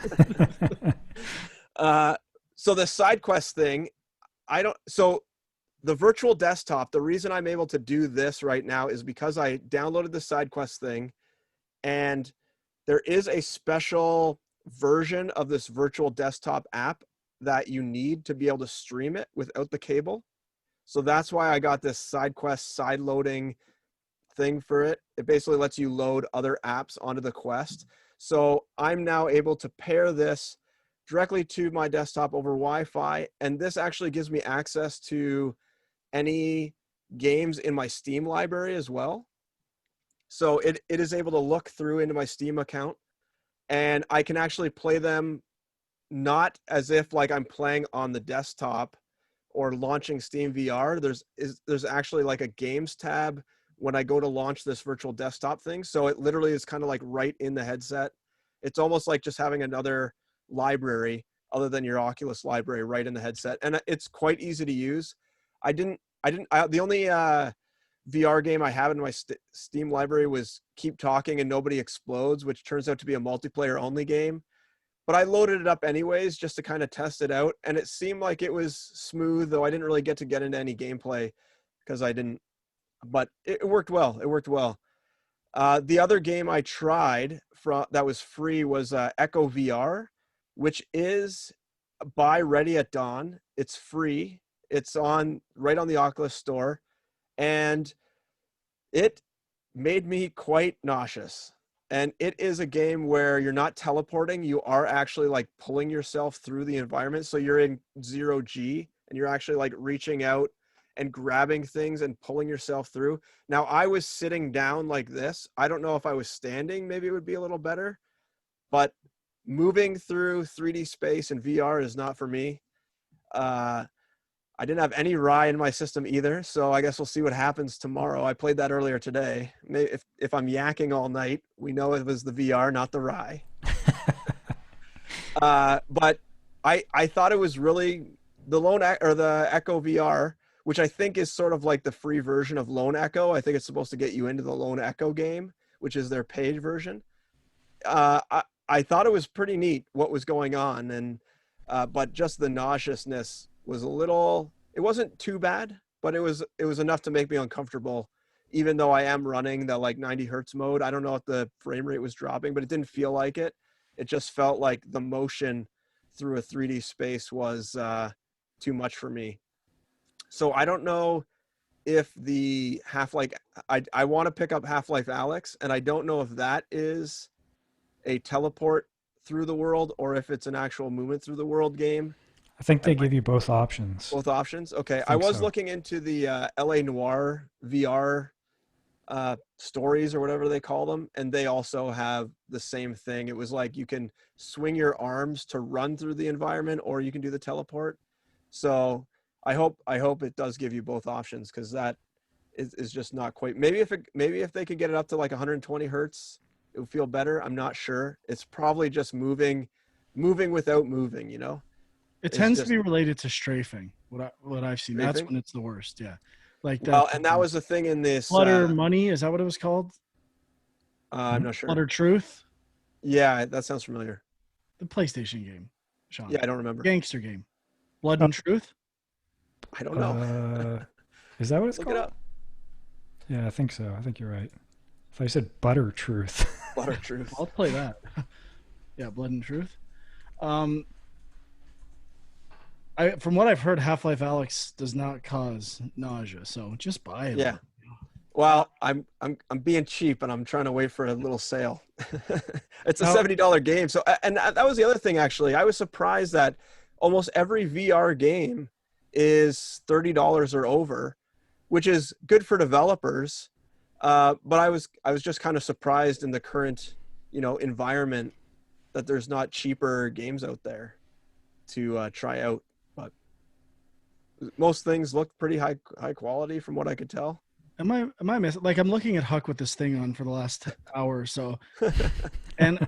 So the side quest thing, I don't. So the virtual desktop. The reason I'm able to do this right now is because I downloaded the side quest thing, and there is a special version of this virtual desktop app that you need to be able to stream it without the cable. So that's why I got this side quest side loading thing for it. It basically lets you load other apps onto the Quest. So I'm now able to pair this directly to my desktop over Wi-Fi, and this actually gives me access to any games in my Steam library as well. So it is able to look through into my Steam account, and I can actually play them not as if like I'm playing on the desktop or launching Steam VR. There's actually like a games tab when I go to launch this virtual desktop thing. So it literally is kind of like right in the headset. It's almost like just having another library other than your Oculus library right in the headset. And it's quite easy to use. The only VR game I have in my Steam library was Keep Talking and Nobody Explodes, which turns out to be a multiplayer only game. But I loaded it up anyways just to kind of test it out. And it seemed like it was smooth, though I didn't really get into any gameplay because I didn't, but it worked well. It worked well. The other game I tried that was free was Echo VR, which is by Ready at Dawn. It's free. It's right on the Oculus store. And it made me quite nauseous. And it is a game where you're not teleporting. You are actually like pulling yourself through the environment. So you're in 0G and you're actually like reaching out and grabbing things and pulling yourself through. Now I was sitting down like this. I don't know if I was standing, maybe it would be a little better, but moving through 3D space and VR is not for me. I didn't have any rye in my system either, so I guess we'll see what happens tomorrow. I played that earlier today. Maybe if I'm yakking all night, we know it was the VR, not the rye. But I thought it was really the Echo VR, which I think is sort of like the free version of Lone Echo. I think it's supposed to get you into the Lone Echo game, which is their paid version. I thought it was pretty neat what was going on, and but just the nauseousness was it wasn't too bad, but it was enough to make me uncomfortable, even though I am running the like 90 hertz mode. I don't know if the frame rate was dropping, but it didn't feel like it. It just felt like the motion through a 3D space was too much for me. So I don't know if the Half-Life, I want to pick up Half-Life Alyx, and I don't know if that is a teleport through the world or if it's an actual movement through the world game. I think they give you both options. Both options? Okay. I think was so. looking into the LA Noir VR stories or whatever they call them, and they also have the same thing. It was like you can swing your arms to run through the environment, or you can do the teleport. So I hope it does give you both options, because that is just not quite. Maybe if they could get it up to like 120 hertz, it would feel better. I'm not sure. It's probably just moving without moving, you know? It tends to be related to strafing. What I've seen. That's Strafing? when it's the worst. Yeah, like Well, and that was the thing in this. Flutter Money. Is that what it was called? I'm not sure. Flutter Truth. Yeah, that sounds familiar. The PlayStation game. Sean. Yeah, I don't remember. Gangster game. Blood and Truth. I don't know. Is that what it's Look called? it up. Yeah, I think so. I think you're right. If I said butter truth. Butter truth. I'll play that. Yeah, Blood and Truth. Um, from what I've heard, Half-Life Alyx does not cause nausea, so just buy it. Yeah. Well, I'm being cheap and I'm trying to wait for a little sale. It's a $70 game. So, and that was the other thing, actually. I was surprised that almost every VR game is $30 or over, which is good for developers. But I was just kind of surprised in the current, environment that there's not cheaper games out there to try out. But most things look pretty high quality from what I could tell. Am I missing? Like, I'm looking at Huck with this thing on for the last hour or so, and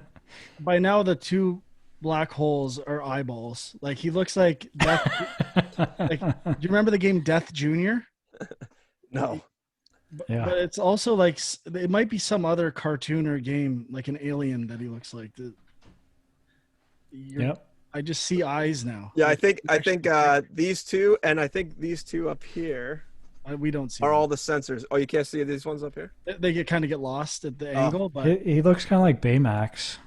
by now the two black holes are eyeballs. Like, he looks like Death. Like, do you remember the game Death Junior? No. Yeah. But it's also like it might be some other cartoon or game, like an alien that he looks like. Yep. I just see eyes now. Yeah, Like, I think these two, and I think these two up here we don't see are them. all the sensors. Oh, you can't see these ones up here? They kind of get lost at the angle, but He looks kind of like Baymax.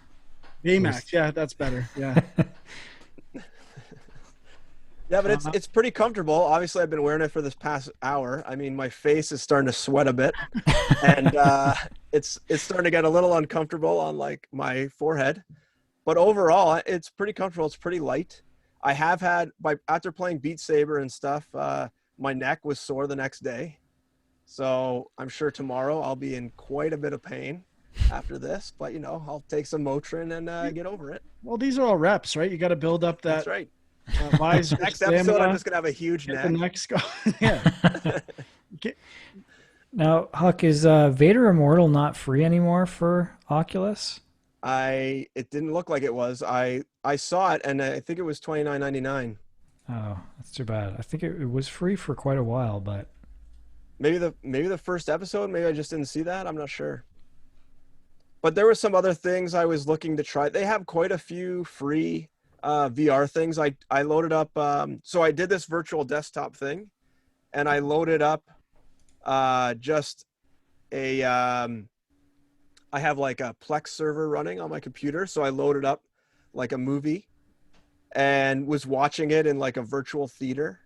Baymax, yeah, that's better. Yeah. Yeah, but it's pretty comfortable. Obviously, I've been wearing it for this past hour. I mean, my face is starting to sweat a bit, and it's starting to get a little uncomfortable on like my forehead. But overall, it's pretty comfortable. It's pretty light. I have had after playing Beat Saber and stuff, my neck was sore the next day. So I'm sure tomorrow I'll be in quite a bit of pain after this. But I'll take some Motrin and get over it. Well, these are all reps, right? You got to build up that. That's right. Visor, Next episode, I'm just gonna have a huge get neck. the next go. Yeah. Now, Huck, is Vader Immortal not free anymore for Oculus? It didn't look like it was. I saw it and I think it was $29.99. Oh, that's too bad. I think it was free for quite a while, but Maybe the first episode. Maybe I just didn't see that. I'm not sure. But there were some other things I was looking to try. They have quite a few free VR things. I loaded up. So I did this virtual desktop thing, and I loaded up just a. I have like a Plex server running on my computer, so I loaded up like a movie, and was watching it in like a virtual theater,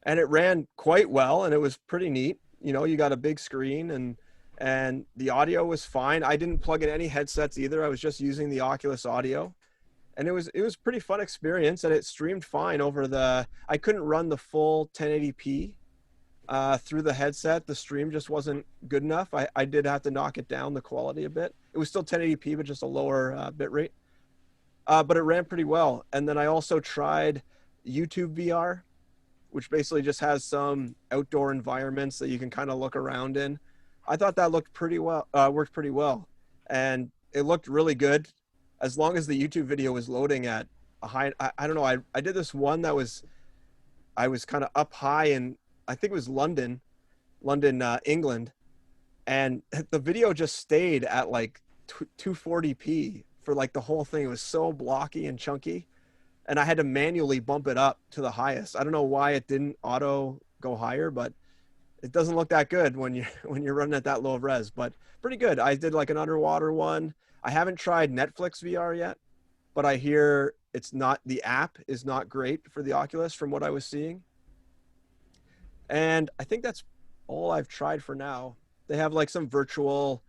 and it ran quite well, and it was pretty neat. You got a big screen, and the audio was fine. I didn't plug in any headsets either. I was just using the Oculus audio. And it was pretty fun experience, and it streamed fine over I couldn't run the full 1080p through the headset. The stream just wasn't good enough. I did have to knock it down, the quality a bit. It was still 1080p, but just a lower bit rate. But it ran pretty well. And then I also tried YouTube VR, which basically just has some outdoor environments that you can kind of look around in. I thought that worked pretty well. And it looked really good. As long as the YouTube video was loading at a high, I don't know. I did this one I was kind of up high in, I think it was London, England. And the video just stayed at like 240p for like the whole thing. It was so blocky and chunky. And I had to manually bump it up to the highest. I don't know why it didn't auto go higher, but it doesn't look that good when you're running at that low of res, but pretty good. I did like an underwater one. I haven't tried Netflix VR yet, but I hear the app is not great for the Oculus from what I was seeing. And I think that's all I've tried for now. They have like some virtual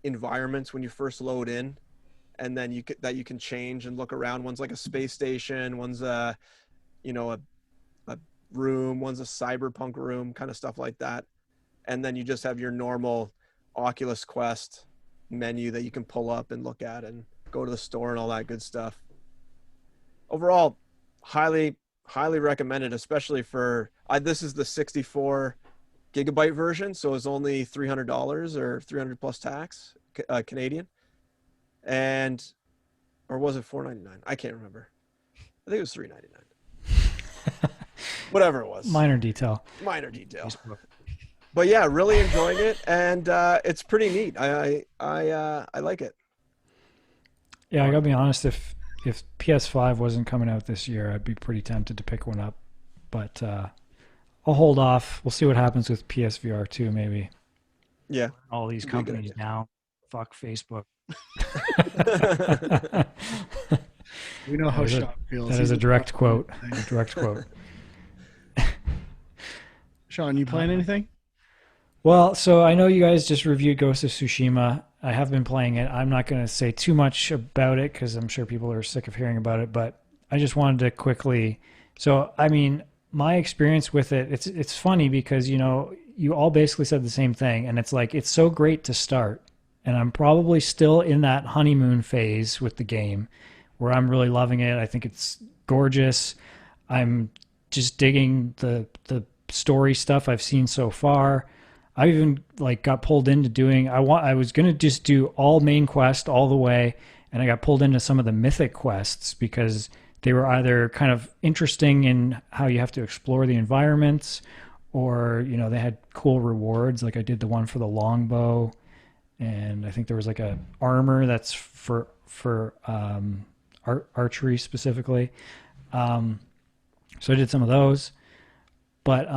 environments when you first load in, and then you can change and look around. One's like a space station, one's a room, one's a cyberpunk room, kind of stuff like that. And then you just have your normal Oculus Quest menu that you can pull up and look at and go to the store and all that good stuff. Overall, highly recommended, especially for this is the 64 gigabyte version, so it's only $300 or 300 plus tax Canadian, or was it $4.99? I can't remember. I think it was $3.99. Whatever it was. Minor detail. But yeah, really enjoying it, and it's pretty neat. I like it. Yeah, I gotta be honest. If PS5 wasn't coming out this year, I'd be pretty tempted to pick one up. But I'll hold off. We'll see what happens with PSVR 2, maybe. Yeah. all these Could be a good companies down. Fuck Facebook. We know That how is a Sean feels. that is He's a a direct quote. thing. A direct quote. Sean, you playing Uh, anything? well, so I know you guys just reviewed Ghost of Tsushima. I have been playing it. I'm not going to say too much about it because I'm sure people are sick of hearing about it. But I just wanted to quickly. So, I mean, my experience with it, it's funny because you all basically said the same thing, and it's like it's so great to start, and I'm probably still in that honeymoon phase with the game, where I'm really loving it. I think it's gorgeous. I'm just digging the story stuff I've seen so far. I even like got pulled into doing I was going to just do all main quest all the way, and I got pulled into some of the mythic quests because they were either kind of interesting in how you have to explore the environments, or they had cool rewards. Like I did the one for the longbow, and I think there was like a armor that's for archery specifically. Um, so I did some of those, but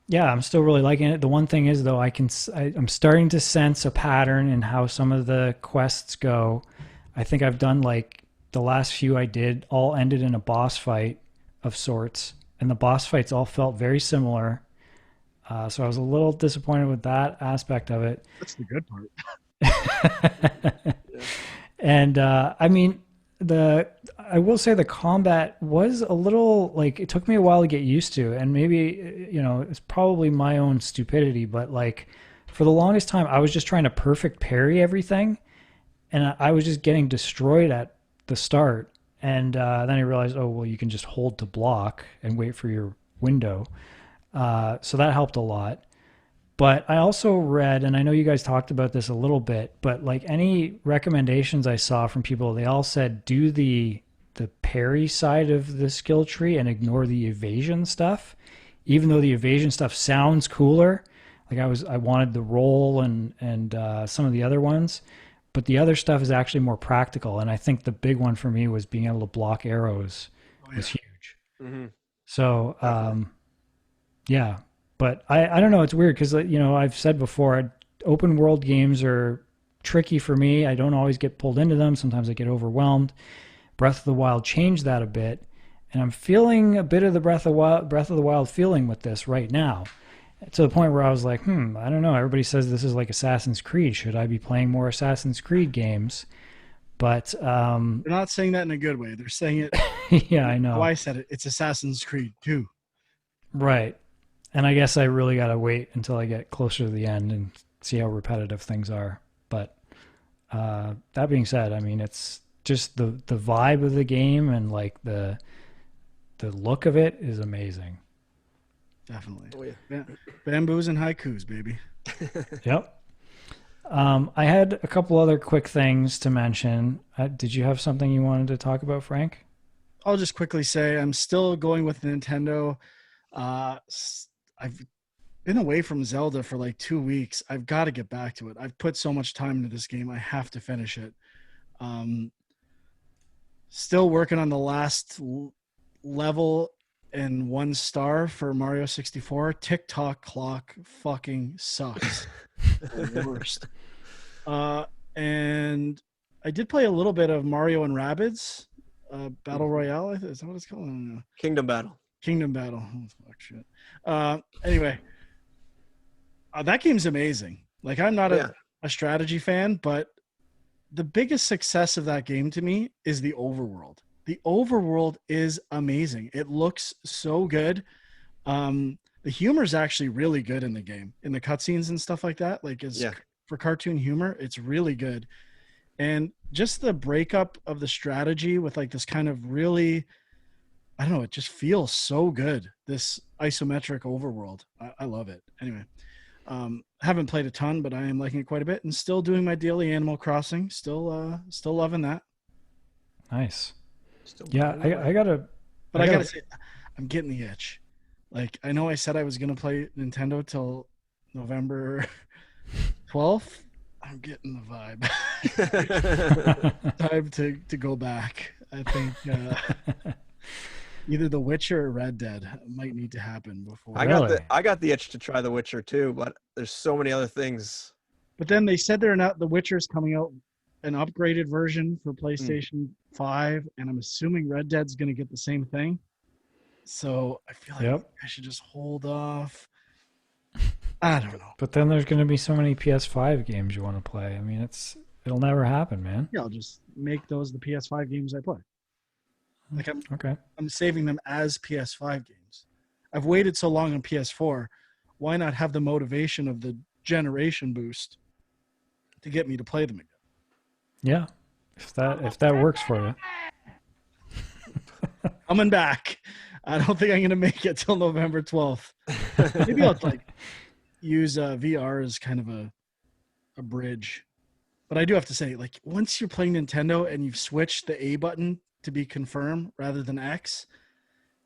yeah, I'm still really liking it. The one thing is though, I'm starting to sense a pattern in how some of the quests go. I think I've done like the last few I did all ended in a boss fight of sorts, and the boss fights all felt very similar. So I was a little disappointed with that aspect of it. That's the good part. Yeah. And I mean, I will say the combat was a little like it took me a while to get used to, and maybe it's probably my own stupidity, but like for the longest time I was just trying to perfect parry everything, and I was just getting destroyed at the start, and then I realized, oh well, you can just hold to block and wait for your window, so that helped a lot. But I also read, and I know you guys talked about this a little bit, but like any recommendations I saw from people, they all said do the parry side of the skill tree and ignore the evasion stuff. Even though the evasion stuff sounds cooler, like I wanted the roll and some of the other ones, but the other stuff is actually more practical. And I think the big one for me was being able to block arrows Oh yeah. was huge. Hmm. So Definitely. yeah, but I don't know. It's weird because I've said before, open world games are tricky for me. I don't always get pulled into them. Sometimes I get overwhelmed. Breath of the Wild changed that a bit, and I'm feeling a bit of the Breath of the Wild feeling with this right now. To the point where I was like, I don't know. Everybody says this is like Assassin's Creed. Should I be playing more Assassin's Creed games? But They're not saying that in a good way. They're saying it yeah, I how know. I said it. It's Assassin's Creed 2. Right. And I guess I really got to wait until I get closer to the end and see how repetitive things are. But that being said, I mean, it's just the vibe of the game and like the look of it is amazing. Definitely. Oh yeah. Bamboos and haikus, baby. Yep. I had a couple other quick things to mention. Did you have something you wanted to talk about, Frank? I'll just quickly say I'm still going with Nintendo. I've been away from Zelda for like 2 weeks. I've got to get back to it. I've put so much time into this game. I have to finish it. Um, Still working on the last level and 1 star for Mario 64. TikTok clock fucking sucks. The worst. And I did play a little bit of Mario and Rabbids Battle Royale. Is that what it's called? I don't know. Kingdom Battle. Kingdom Battle. Oh, fuck shit. Anyway, that game's amazing. Like I'm not Yeah. a strategy fan, but the biggest success of that game to me is the overworld. The overworld is amazing. It looks so good. The humor is actually really good in the game, in the cutscenes and stuff like that. Like as Yeah. for cartoon humor, it's really good. And just the breakup of the strategy with like this kind of really, I don't know, it just feels so good. This isometric overworld. I love it. Anyway, haven't played a ton, but I am liking it quite a bit, and still doing my daily Animal Crossing. Still loving that. Nice. Still Yeah, plugging away. I gotta. But I gotta say, I'm getting the itch. Like I know I said I was gonna play Nintendo till November 12th. I'm getting the vibe. Time to go back. I think Either The Witcher or Red Dead might need to happen before. Really? I got the itch to try The Witcher too, but there's so many other things. But then they said they're not. The Witcher's coming out an upgraded version for Hmm. PlayStation 5, and I'm assuming Red Dead's going to get the same thing. So I feel like Yep. I should just hold off. I don't know. But then there's going to be so many PS5 games you want to play. I mean, it'll never happen, man. Yeah, I'll just make those the PS5 games I play. Like Okay. I'm saving them as PS5 games. I've waited so long on PS4. Why not have the motivation of the generation boost to get me to play them again? Yeah. If that works for you. Coming back. I don't think I'm going to make it till November 12th. Maybe I'll use VR as kind of a bridge. But I do have to say, like, once you're playing Nintendo and you've switched the A button to be confirm rather than X,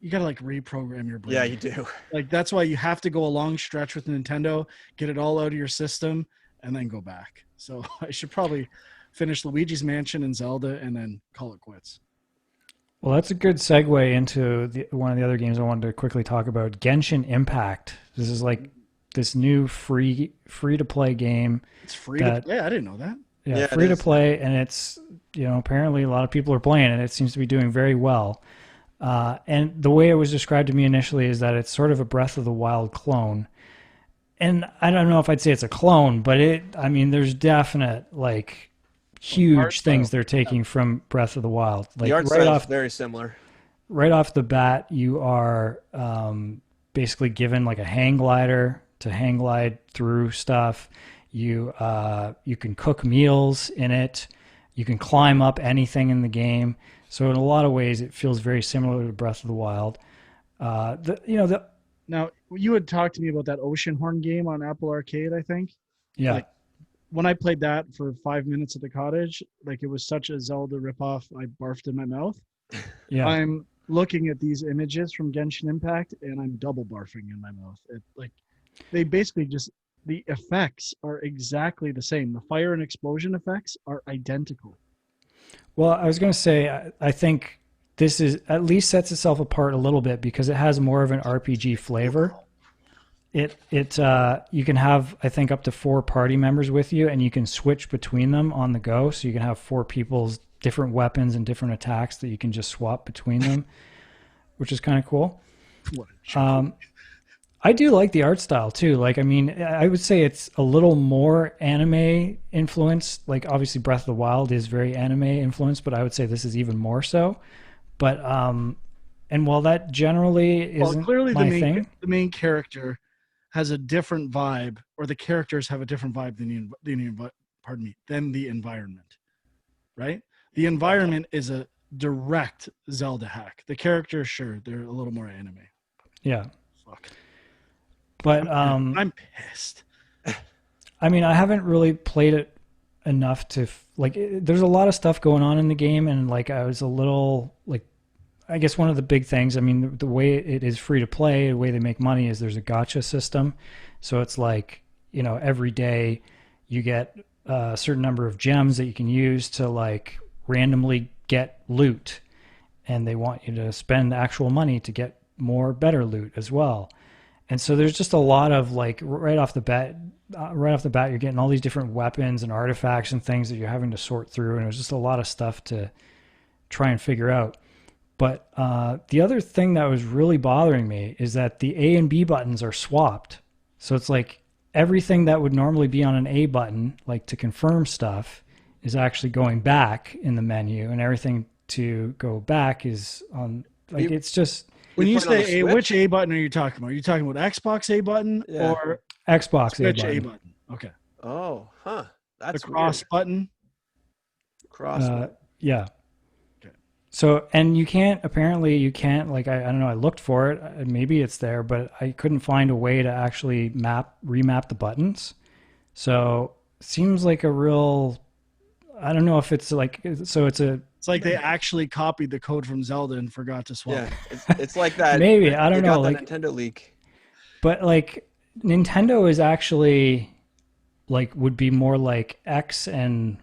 you got to reprogram your brain. Yeah, you do. That's why you have to go a long stretch with Nintendo, get it all out of your system, and then go back. So I should probably finish Luigi's Mansion and Zelda and then call it quits. Well, that's a good segue into one of the other games I wanted to quickly talk about, Genshin Impact. This is this new free to play game. It's free to play? I didn't know that. Yeah, free to play, and it's, apparently a lot of people are playing it. It seems to be doing very well. And the way it was described to me initially is that it's sort of a Breath of the Wild clone. And I don't know if I'd say it's a clone, but there's definite huge things they're taking from Breath of the Wild. The art style is very similar. Right off the bat, you are basically given a hang glider to hang glide through stuff. You can cook meals in it. You can climb up anything in the game. So in a lot of ways, it feels very similar to Breath of the Wild. Now, you had talked to me about that Oceanhorn game on Apple Arcade, I think. Yeah. When I played that for 5 minutes at the cottage, it was such a Zelda ripoff, I barfed in my mouth. Yeah. I'm looking at these images from Genshin Impact, and I'm double barfing in my mouth. They basically the effects are exactly the same. The fire and explosion effects are identical. Well, I was going to say, I think this is at least sets itself apart a little bit because it has more of an RPG flavor. You can have, I think, up to 4 party members with you, and you can switch between them on the go. So you can have 4 people's different weapons and different attacks that you can just swap between them, which is kind of cool. I do like the art style too. I would say it's a little more anime influenced. Obviously Breath of the Wild is very anime influenced, but I would say this is even more so. But and while that generally isn't clearly my thing, the main character has a different vibe, or the characters have a different vibe than the environment, right? The environment is a direct Zelda hack. The characters, sure, they're a little more anime. Yeah. Fuck. But I'm pissed. I haven't really played it enough to there's a lot of stuff going on in the game, and I was a little I guess one of the big things, the way it is free to play, the way they make money is there's a gacha system. So it's every day you get a certain number of gems that you can use to randomly get loot, and they want you to spend actual money to get better loot as well. And so there's just a lot of right off the bat, you're getting all these different weapons and artifacts and things that you're having to sort through. And it was just a lot of stuff to try and figure out. But the other thing that was really bothering me is that the A and B buttons are swapped. So it's everything that would normally be on an A button, to confirm stuff, is actually going back in the menu, and everything to go back is on, it's just... When you say A, which A button are you talking about? Are you talking about Xbox A button or Xbox Switch A button? A button? Okay. Oh, huh. That's the cross weird. button. Yeah. Okay. So, and you can't I don't know, I looked for it, maybe it's there, but I couldn't find a way to actually remap the buttons. So it seems like a real, I don't know if it's it's like they actually copied the code from Zelda and forgot to swap. Yeah, it's like that. Maybe, I don't know, Nintendo leak. But Nintendo is actually would be more like X and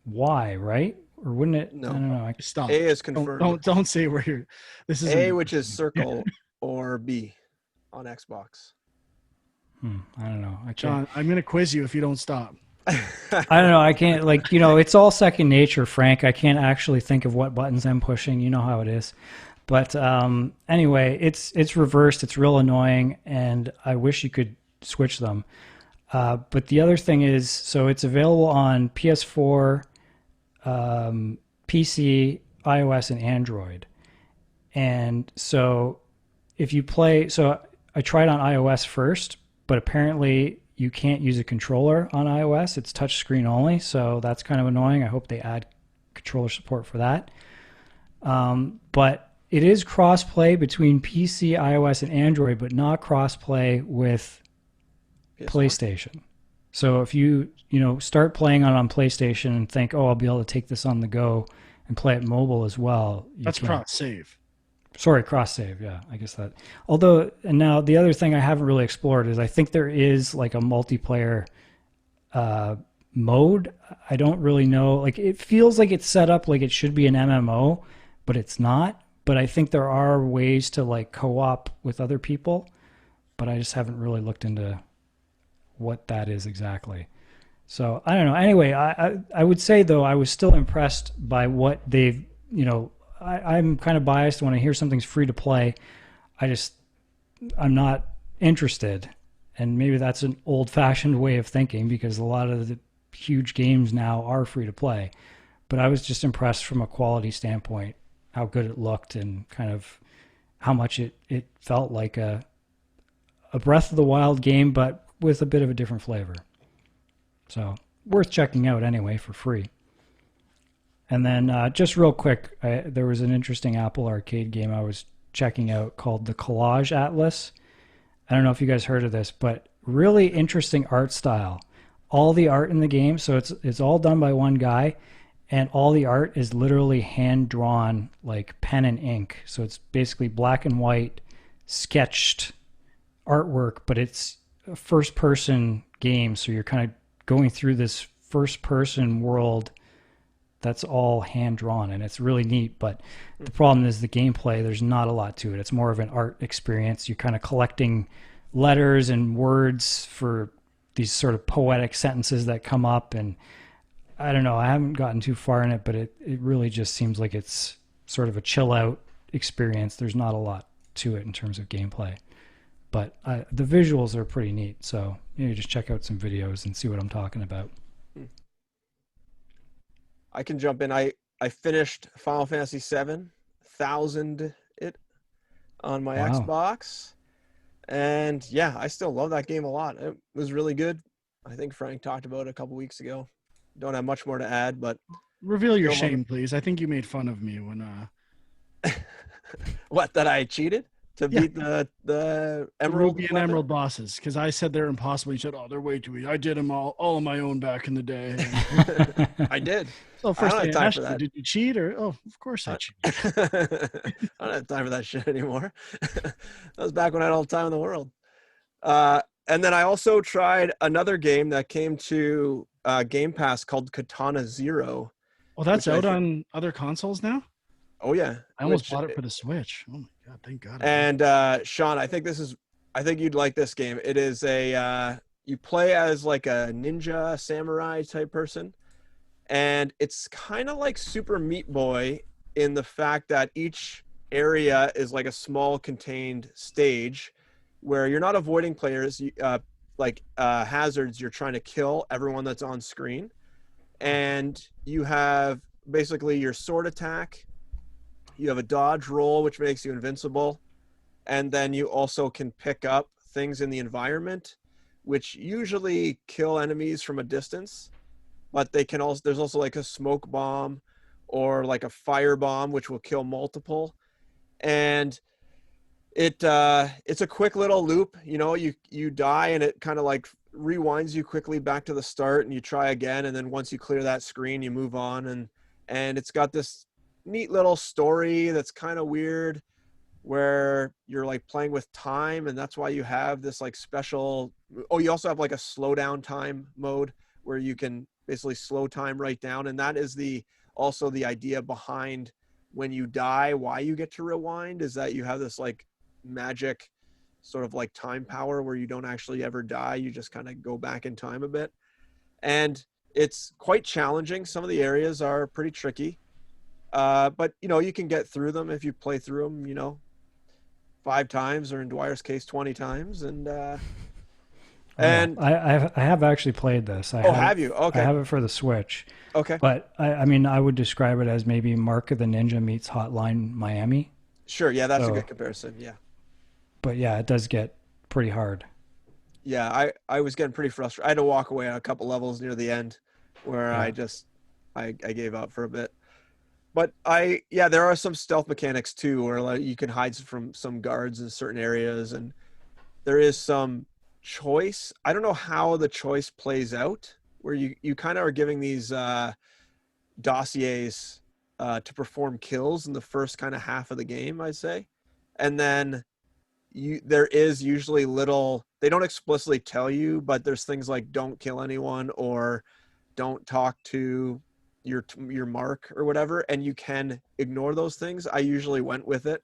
Y, right? Or wouldn't it? I No. don't know. Stop. A is Don't confirmed. don't say where you're. This is A, which is embarrassing. circle, or B on Xbox. I don't know. I can't. John, I'm gonna quiz you if you don't stop. I don't know. I can't, like, it's all second nature, Frank. I can't actually think of what buttons I'm pushing. You know how it is. But anyway, it's reversed. It's real annoying, and I wish you could switch them. But the other thing is, so it's available on PS4, PC, iOS, and Android. And so if you play, so I tried on iOS first, but apparently you can't use a controller on iOS. It's touchscreen only, so that's kind of annoying. I hope they add controller support for that. But it is cross-play between PC, iOS, and Android, but not cross-play with PS5. PlayStation. So if you start playing on PlayStation and think, oh, I'll be able to take this on the go and play it mobile as well. That's cross save. Sorry, cross save. Yeah, I guess that. Although, and now the other thing I haven't really explored is I think there is like a multiplayer mode. I don't really know. Like, it feels like it's set up like it should be an MMO, but it's not. But I think there are ways to like co-op with other people, but I just haven't really looked into what that is exactly. So I don't know. Anyway, I would say though I was still impressed by what they've, I'm kind of biased when I hear something's free to play. I'm not interested. And maybe that's an old fashioned way of thinking because a lot of the huge games now are free to play. But I was just impressed from a quality standpoint, how good it looked and kind of how much it felt like a Breath of the Wild game, but with a bit of a different flavor. So worth checking out anyway for free. And then just real quick, there was an interesting Apple Arcade game I was checking out called the Collage Atlas. I don't know if you guys heard of this, but really interesting art style. All the art in the game, so it's all done by one guy, and all the art is literally hand drawn, like pen and ink. So it's basically black and white, sketched artwork, but it's a first person game, so you're kind of going through this first person world that's all hand drawn, and it's really neat. But the problem is the gameplay, there's not a lot to it. It's more of an art experience. You're kind of collecting letters and words for these sort of poetic sentences that come up, and I don't know, I haven't gotten too far in it, but it really just seems like it's sort of a chill out experience. There's not a lot to it in terms of gameplay, but the visuals are pretty neat. So just check out some videos and see what I'm talking about. I can jump in. I finished Final Fantasy VII, 1000 it on my Wow. Xbox. And yeah, I still love that game a lot. It was really good. I think Frank talked about it a couple weeks ago. Don't have much more to add, but Reveal your Still love shame, please. I think you made fun of me when what, that I cheated to Yeah. beat the the Emerald Ruby and weapon? Emerald bosses, because I said they're impossible. You said, "Oh, they're way too easy." I did them all on my own back in the day. I did. So first don't I have time asked for you, that. did you cheat or? Oh, of course I cheated. I don't have time for that shit anymore. That was back when I had all the time in the world. And then I also tried another game that came to Game Pass called Katana Zero. Oh, that's Which I out thi- on other consoles now. Oh yeah, I almost which- bought it for the Switch. Oh my god, thank God. And Sean, I think you'd like this game. It is you play as like a ninja samurai type person, and it's kind of like Super Meat Boy in the fact that each area is like a small contained stage where you're not avoiding players, hazards. You're trying to kill everyone that's on screen, and you have basically your sword attack. You have a dodge roll, which makes you invincible. And then you also can pick up things in the environment, which usually kill enemies from a distance. But they can also, there's also like a smoke bomb or like a fire bomb, which will kill multiple. And it's a quick little loop. You die and it kind of like rewinds you quickly back to the start, and you try again. And then once you clear that screen, you move on. And it's got this neat little story that's kind of weird, where you're like playing with time, and that's why you have this like special. Oh, you also have like a slow down time mode where you can basically slow time right down. And that is also the idea behind when you die, why you get to rewind is that you have this like magic sort of like time power where you don't actually ever die. You just kind of go back in time a bit. And it's quite challenging. Some of the areas are pretty tricky. But you can get through them if you play through them, 5 times, or in Dwyer's case, 20 times. And I have actually played this. have you? Okay. I have it for the Switch. Okay. But I mean, I would describe it as maybe Mark of the Ninja meets Hotline Miami. Sure. Yeah, that's a good comparison. Yeah. But yeah, it does get pretty hard. Yeah, I was getting pretty frustrated. I had to walk away on a couple levels near the end where I gave up for a bit. But there are some stealth mechanics too, where like you can hide from some guards in certain areas, and there is some choice. I don't know how the choice plays out, where you kind of are giving these dossiers to perform kills in the first kind of half of the game, I'd say, and then there is usually little. They don't explicitly tell you, but there's things like don't kill anyone or don't talk to your mark or whatever, and you can ignore those things. I usually went with it.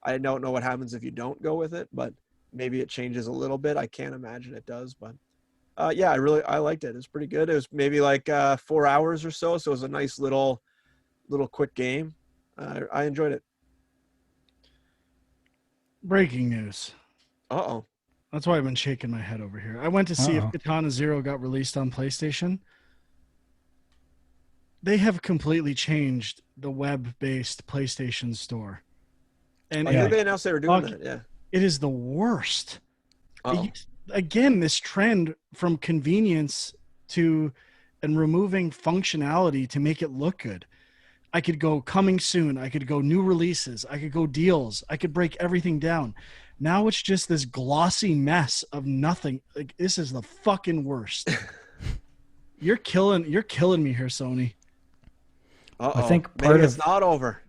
I don't know what happens if you don't go with it, but maybe it changes a little bit. I can't imagine it does, but I liked it. It's pretty good. It was maybe like 4 hours or so it was a nice little quick game. I enjoyed it. Breaking news. Uh-oh. That's why I've been shaking my head over here. I went to see if Katana Zero got released on PlayStation. They have completely changed the web-based PlayStation Store. And I think they announced they were doing that, yeah. It is the worst. Again, this trend from convenience and removing functionality to make it look good. I could go coming soon. I could go new releases. I could go deals. I could break everything down. Now it's just this glossy mess of nothing. Like, this is the fucking worst. You're killing me here, Sony. I think it's not over.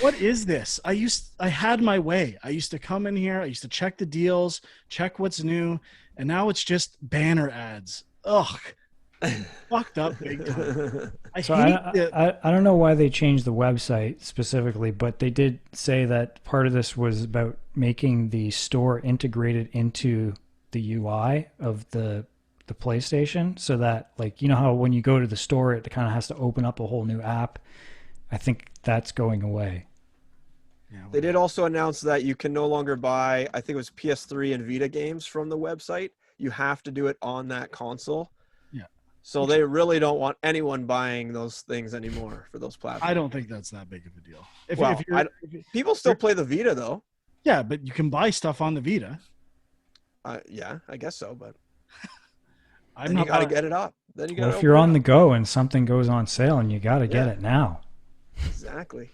What is this? I had my way. I used to come in here. I used to check the deals, check what's new, and now it's just banner ads. Ugh. Fucked up big time. I don't know why they changed the website specifically, but they did say that part of this was about making the store integrated into the UI of the PlayStation, so that, like, how when you go to the store it kind of has to open up a whole new app. I think that's going away. Yeah, they did also announce that you can no longer buy, I think it was PS3 and Vita games from the website. You have to do it on that console. So they really don't want anyone buying those things anymore for those platforms. I don't think that's that big of a deal. People still play the Vita, though. Yeah, but you can buy stuff on the Vita. Yeah, I guess so, but you got to get it up. Then if you're on the go and something goes on sale and you got to get it now. Exactly.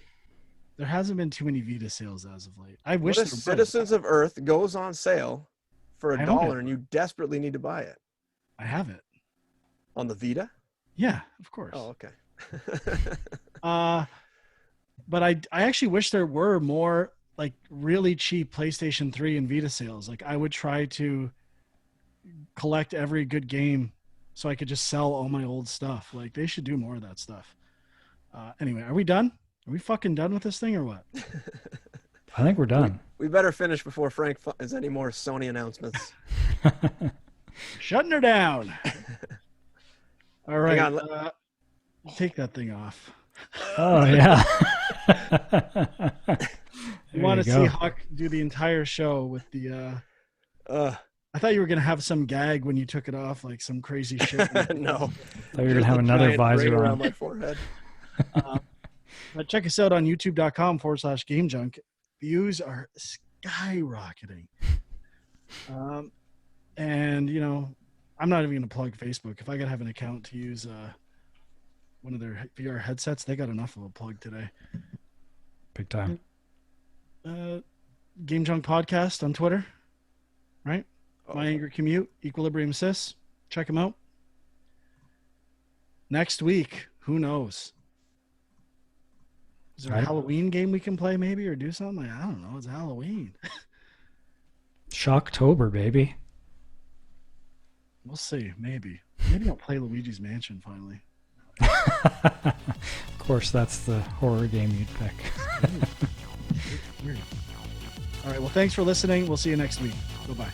There hasn't been too many Vita sales as of late. I wish what if Citizens of Earth goes on sale for $1 and you desperately need to buy it? I have it. On the Vita? Yeah, of course. Oh, okay. But I actually wish there were more like really cheap PlayStation 3 and Vita sales. Like, I would try to collect every good game so I could just sell all my old stuff. Like, they should do more of that stuff. Anyway, are we done? Are we fucking done with this thing or what? I think we're done. We better finish before Frank has any more Sony announcements. Shutting her down. All right. Hang on. Take that thing off. Oh, yeah. You want to see Huck do the entire show with the... I thought you were going to have some gag when you took it off, like some crazy shit. No. I thought you were going to have another visor around my forehead. But check us out on youtube.com/GameJunk. Views are skyrocketing. And, I'm not even going to plug Facebook. If I could have an account to use one of their VR headsets, they got enough of a plug today. Big time. Game Junk Podcast on Twitter, right? My Angry Commute, Equilibrium Sis. Check them out. Next week, who knows? Is there a Halloween game we can play maybe or do something? I don't know. It's Halloween. Shocktober, baby. We'll see. Maybe. Maybe I'll play Luigi's Mansion finally. Of course, that's the horror game you'd pick. Weird. All right. Well, thanks for listening. We'll see you next week. Bye-bye.